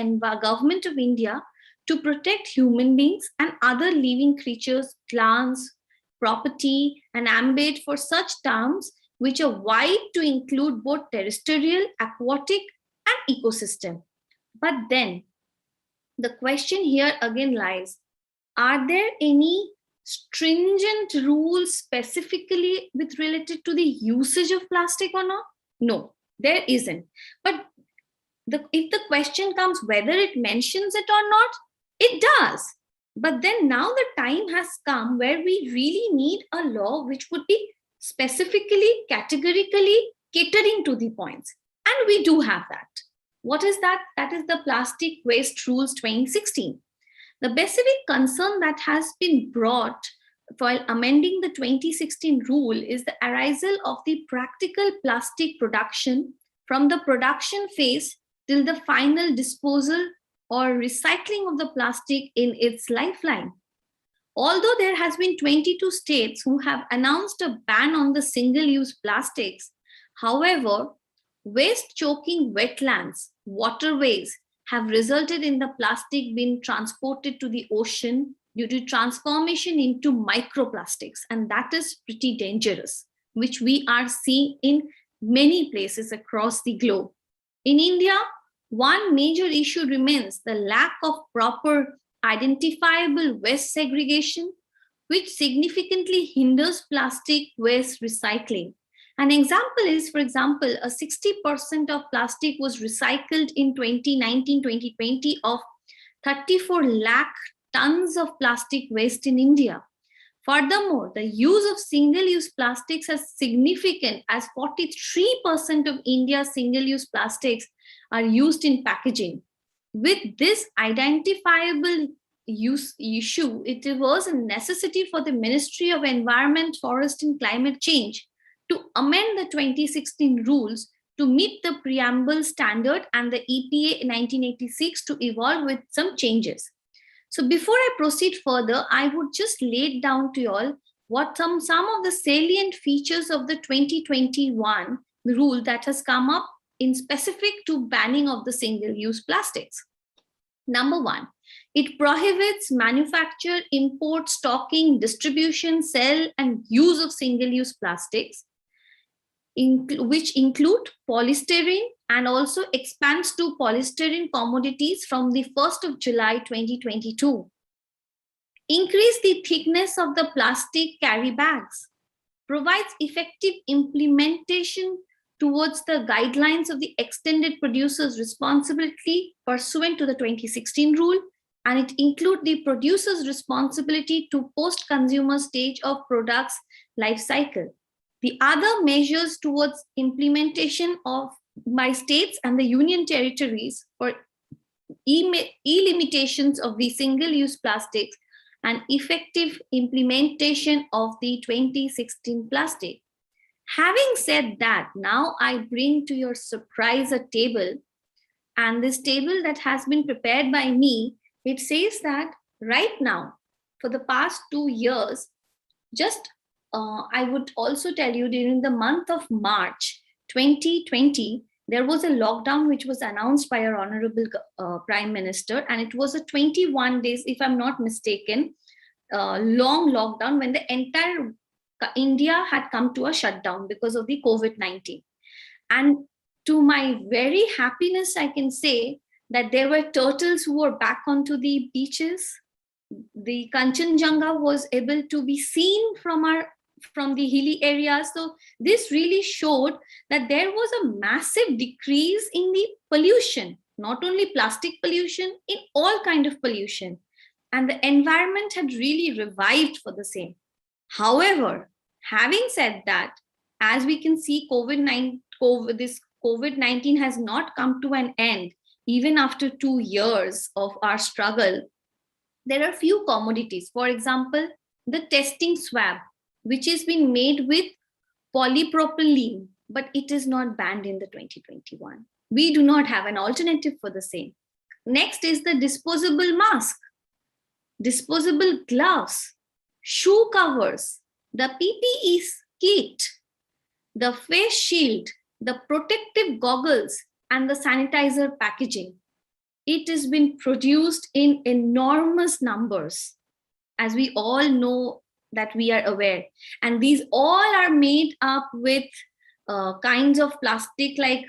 government of India to protect human beings and other living creatures, plants, property, and ambit for such terms which are wide to include both terrestrial, aquatic, and ecosystem. But then the question here again lies, are there any stringent rules specifically with related to the usage of plastic or not? No, there isn't. But if the question comes whether it mentions it or not, it does. But then now the time has come where we really need a law which would be specifically, categorically catering to the points. And we do have that. What is that? That is the Plastic Waste Rules 2016. The specific concern that has been brought while amending the 2016 rule is the arisal of the practical plastic production from the production phase till the final disposal or recycling of the plastic in its lifeline. Although there has been 22 states who have announced a ban on the single-use plastics, however, waste choking wetlands, waterways have resulted in the plastic being transported to the ocean due to transformation into microplastics, and that is pretty dangerous, which we are seeing in many places across the globe. In India, one major issue remains the lack of proper identifiable waste segregation, which significantly hinders plastic waste recycling. An example is, for example, a 60% of plastic was recycled in 2019-2020 of 34 lakh tons of plastic waste in India. Furthermore, the use of single-use plastics is significant as 43% of India's single-use plastics are used in packaging. With this identifiable use issue, it was a necessity for the Ministry of Environment, Forest and Climate Change to amend the 2016 rules to meet the preamble standard and the EPA 1986 to evolve with some changes. So before I proceed further, I would just lay down to you all what some of the salient features of the 2021 rule that has come up in specific to banning of the single-use plastics. Number one, it prohibits manufacture, import, stocking, distribution, sale, and use of single-use plastics, which include polystyrene, and also expands to polystyrene commodities from the 1st of July 2022. Increase the thickness of the plastic carry bags, provides effective implementation towards the guidelines of the extended producer's responsibility pursuant to the 2016 rule, and it includes the producer's responsibility to post-consumer stage of products life cycle. The other measures towards implementation of by states and the union territories for limitations of the single-use plastics and effective implementation of the 2016 plastic. Having said that, now I bring to your surprise a table, and this table that has been prepared by me, it says that right now, for the past 2 years, I would also tell you during the month of March 2020, there was a lockdown which was announced by our Honorable Prime Minister, and it was a 21 days, if I'm not mistaken, long lockdown when the entire India had come to a shutdown because of the COVID-19. And to my very happiness, I can say that there were turtles who were back onto the beaches. The Kanchenjunga was able to be seen from the hilly areas. So this really showed that there was a massive decrease in the pollution, not only plastic pollution, in all kind of pollution. And the environment had really revived for the same. However, having said that, as we can see, this COVID-19 has not come to an end. Even after 2 years of our struggle, there are few commodities. For example, the testing swab, which has been made with polypropylene, but it is not banned in the 2021. We do not have an alternative for the same. Next is the disposable mask, disposable gloves, shoe covers, the PPE kit, the face shield, the protective goggles, and the sanitizer packaging. It has been produced in enormous numbers, as we all know that we are aware. And these all are made up with kinds of plastic like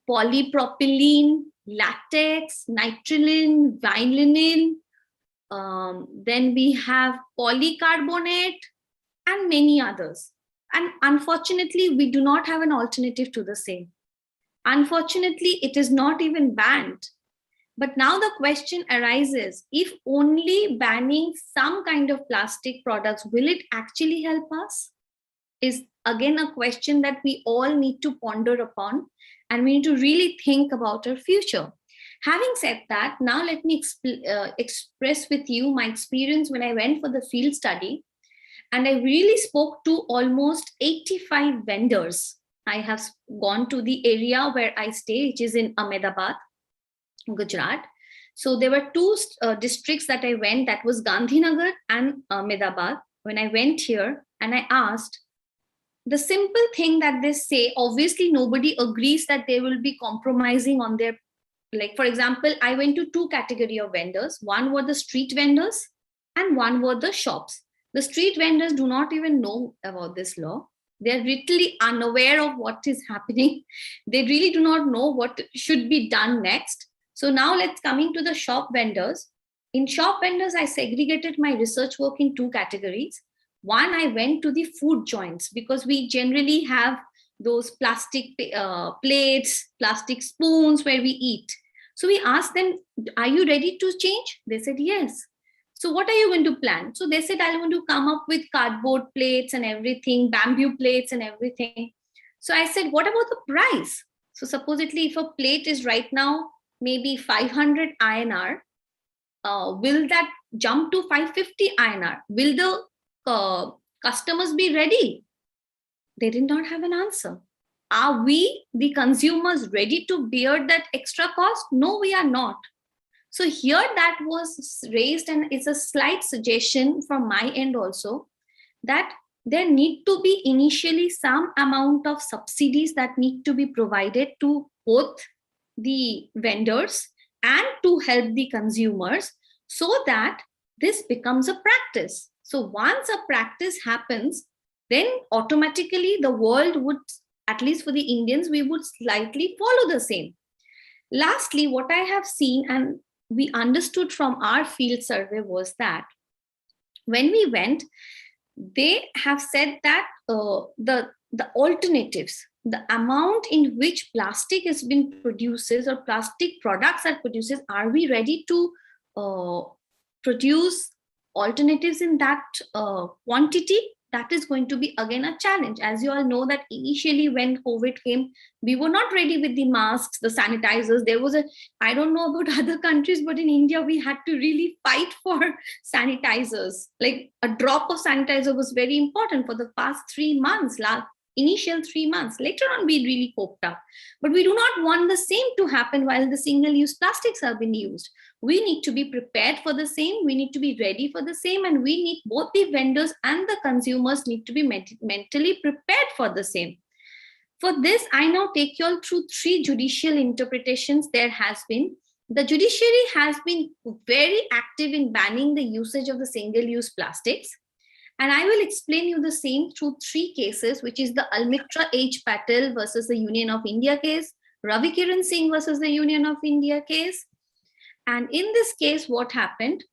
polypropylene, latex, nitrile, vinyl, then we have polycarbonate and many others. And unfortunately, we do not have an alternative to the same. Unfortunately, it is not even banned. But now the question arises, if only banning some kind of plastic products, will it actually help us? Is again a question that we all need to ponder upon, and we need to really think about our future. Having said that, now let me express with you my experience when I went for the field study. And I really spoke to almost 85 vendors. I have gone to the area where I stay, which is in Ahmedabad, Gujarat. So there were two districts that I went, that was Gandhinagar and Ahmedabad. When I went here and I asked, the simple thing that they say, obviously nobody agrees that they will be compromising on their, like for example, I went to two category of vendors. One were the street vendors and one were the shops. The street vendors do not even know about this law. They're literally unaware of what is happening. They really do not know what should be done next. So now let's coming to the shop vendors. In shop vendors, I segregated my research work in two categories. One, I went to the food joints because we generally have those plastic plates, plastic spoons where we eat. So we asked them, are you ready to change? They said, yes. So what are you going to plan? So they said, I want to come up with cardboard plates and everything, bamboo plates and everything. So I said, what about the price? So supposedly if a plate is right now, maybe 500 INR, will that jump to 550 INR? Will the customers be ready? They did not have an answer. Are we, the consumers, ready to bear that extra cost? No, we are not. So here that was raised, and it's a slight suggestion from my end also, that there need to be initially some amount of subsidies that need to be provided to both the vendors and to help the consumers, so that this becomes a practice. So once a practice happens, then automatically the world would, at least for the Indians, we would slightly follow the same. Lastly, what I have seen and we understood from our field survey was that when we went, they have said that the alternatives, the amount in which plastic has been produces or plastic products are produces, are we ready to produce alternatives in that quantity? That is going to be again a challenge. As you all know that initially when COVID came, we were not ready with the masks, the sanitizers. There was I don't know about other countries, but in India, we had to really fight for sanitizers. Like a drop of sanitizer was very important for the past 3 months, initial 3 months. Later on, we really coped up. But we do not want the same to happen while the single-use plastics have been used. We need to be prepared for the same. We need to be ready for the same. And we need both the vendors and the consumers need to be mentally prepared for the same. For this, I now take you all through 3 judicial interpretations there has been. The judiciary has been very active in banning the usage of the single-use plastics. And I will explain you the same through 3 cases, which is the Almitra H. Patel versus the Union of India case, Ravi Kiran Singh versus the Union of India case. And in this case, what happened?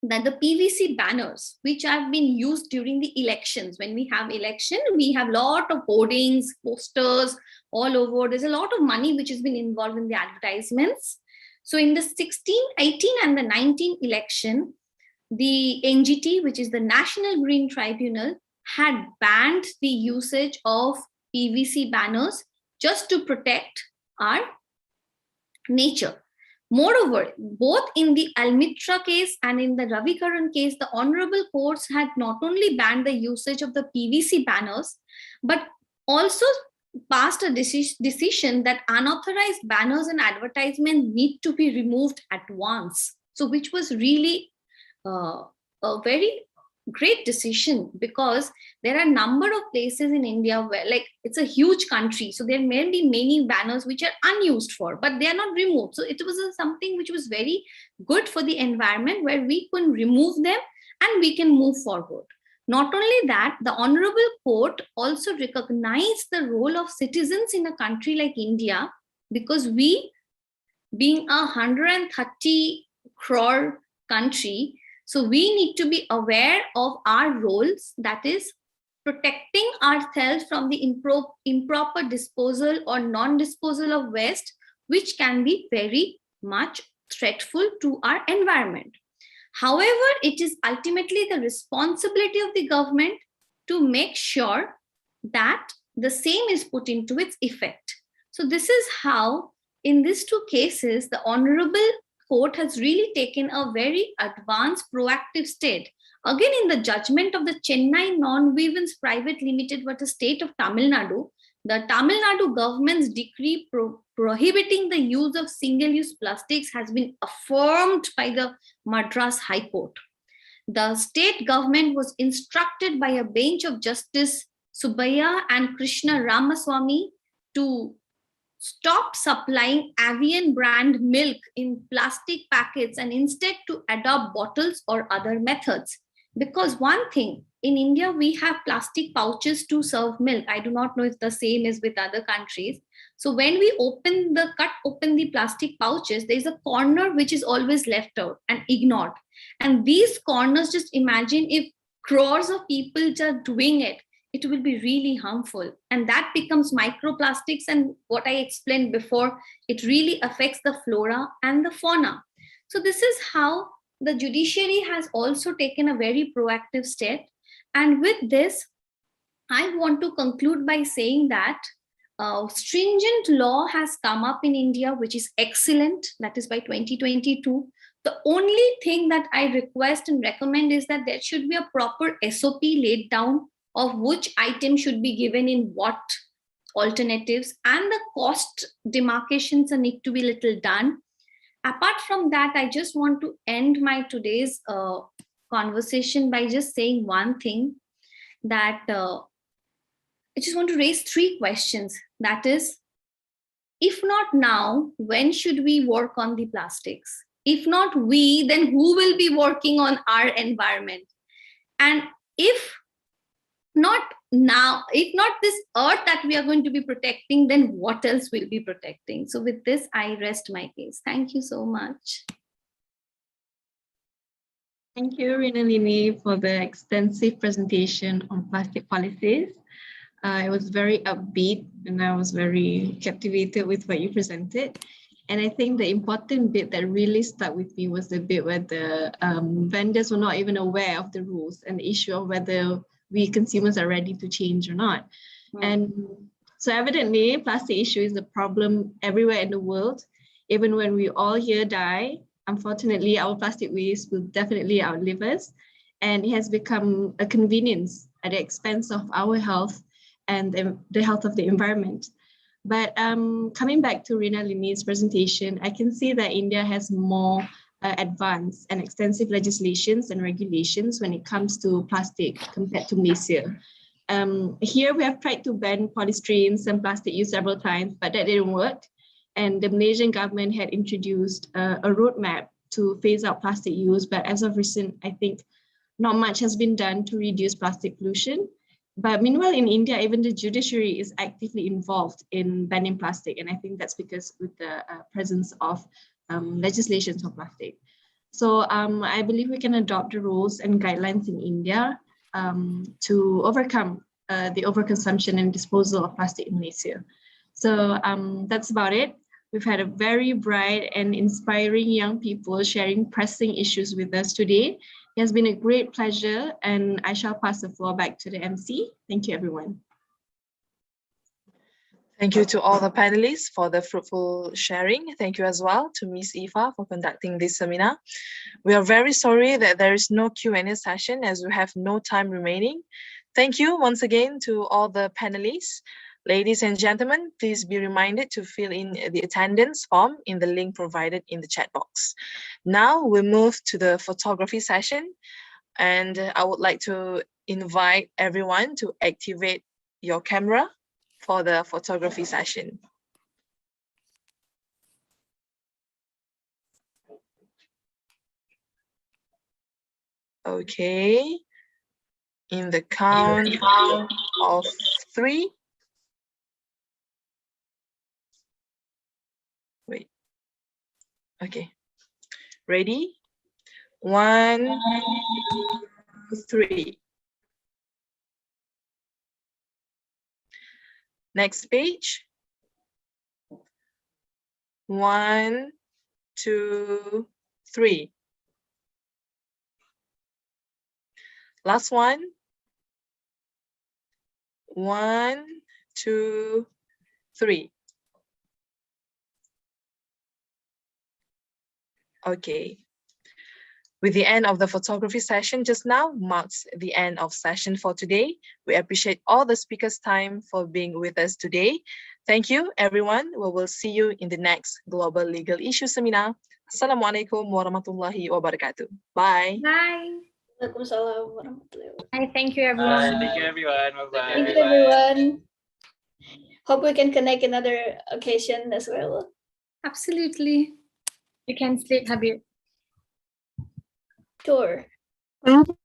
That the PVC banners, which have been used during the elections, when we have election, we have a lot of hoardings, posters all over. There's a lot of money which has been involved in the advertisements. So in the 16, 18 and the 19 election, the NGT, which is the National Green Tribunal, had banned the usage of PVC banners just to protect our nature. Moreover, both in the Almitra case and in the Ravi Karan case, the honorable courts had not only banned the usage of the PVC banners, but also passed a decision that unauthorized banners and advertisements need to be removed at once. So which was really a very great decision, because there are a number of places in India where, like, it's a huge country, so there may be many banners which are unused for, but they are not removed. So it was something which was very good for the environment, where we can remove them and we can move forward. Not only that, the Honorable Court also recognized the role of citizens in a country like India, because we, being a 130 crore country, so we need to be aware of our roles, that is protecting ourselves from the improper disposal or non-disposal of waste, which can be very much threatful to our environment. However, it is ultimately the responsibility of the government to make sure that the same is put into its effect. So this is how, in these 2 cases, the Honorable Court has really taken a very advanced proactive state. Again, in the judgment of the Chennai Non-Wovens Private Limited versus State of Tamil Nadu, the Tamil Nadu government's decree prohibiting the use of single-use plastics has been affirmed by the Madras High Court. The state government was instructed by a bench of Justice Subbaiah and Krishna Ramaswamy to stop supplying Avian brand milk in plastic packets and instead to adopt bottles or other methods. Because one thing, in India, we have plastic pouches to serve milk. I do not know if the same is with other countries. So when we cut open the plastic pouches, there's a corner which is always left out and ignored. And these corners, just imagine if crores of people are doing it, it will be really harmful. And that becomes microplastics. And what I explained before, it really affects the flora and the fauna. So this is how the judiciary has also taken a very proactive step. And with this, I want to conclude by saying that stringent law has come up in India, which is excellent. That is by 2022. The only thing that I request and recommend is that there should be a proper SOP laid down of which item should be given in what alternatives, and the cost demarcations need to be little done. Apart from that, I just want to end my today's conversation by just saying one thing, that I just want to raise 3 questions. That is, if not now, when should we work on the plastics? If not we, then who will be working on our environment? And if not now, if not this earth that we are going to be protecting, then what else will be protecting? So with this, I rest my case. Thank you so much. Thank you, Rinalini, for the extensive presentation on plastic policies. It was very upbeat and I was very captivated with what you presented. And I think the important bit that really stuck with me was the bit where the vendors were not even aware of the rules and the issue of whether we consumers are ready to change or not. And so evidently, plastic issue is a problem everywhere in the world. Even when we all here die, unfortunately, our plastic waste will definitely outlive us. And it has become a convenience at the expense of our health and the health of the environment. But coming back to Rinalini's presentation, I can see that India has more advanced and extensive legislations and regulations when it comes to plastic compared to Malaysia. Here we have tried to ban polystyrene and plastic use several times, but that didn't work. And the Malaysian government had introduced a roadmap to phase out plastic use, but as of recent, I think not much has been done to reduce plastic pollution. But meanwhile, in India, even the judiciary is actively involved in banning plastic. And I think that's because with the presence of legislations on plastic. So I believe we can adopt the rules and guidelines in India to overcome the overconsumption and disposal of plastic in Malaysia. So that's about it. We've had a very bright and inspiring young people sharing pressing issues with us today. It has been a great pleasure, and I shall pass the floor back to the MC. Thank you, everyone. Thank you to all the panelists for the fruitful sharing. Thank you as well to Ms. Eva for conducting this seminar. We are very sorry that there is no Q&A session as we have no time remaining. Thank you once again to all the panelists. Ladies and gentlemen, please be reminded to fill in the attendance form in the link provided in the chat box. Now we'll move to the photography session, and I would like to invite everyone to activate your camera for the photography session. Okay, in the count of 3. Wait, okay, ready? 1, 2, 3. Next page. 1, 2, 3. Last one. 1, 2, 3. Okay. With the end of the photography session just now marks the end of session for today. We appreciate all the speakers' time for being with us today. Thank you, everyone. We will see you in the next Global Legal Issues Seminar. Assalamualaikum warahmatullahi wabarakatuh. Bye. Bye. Waalaikumsalam warahmatullahi wabarakatuh. Bye. Thank you, everyone. Thank you, everyone. Bye-bye. Thank you, everyone. Hope we can connect another occasion as well. Absolutely. You can sleep, Habib. Sure. Thank you.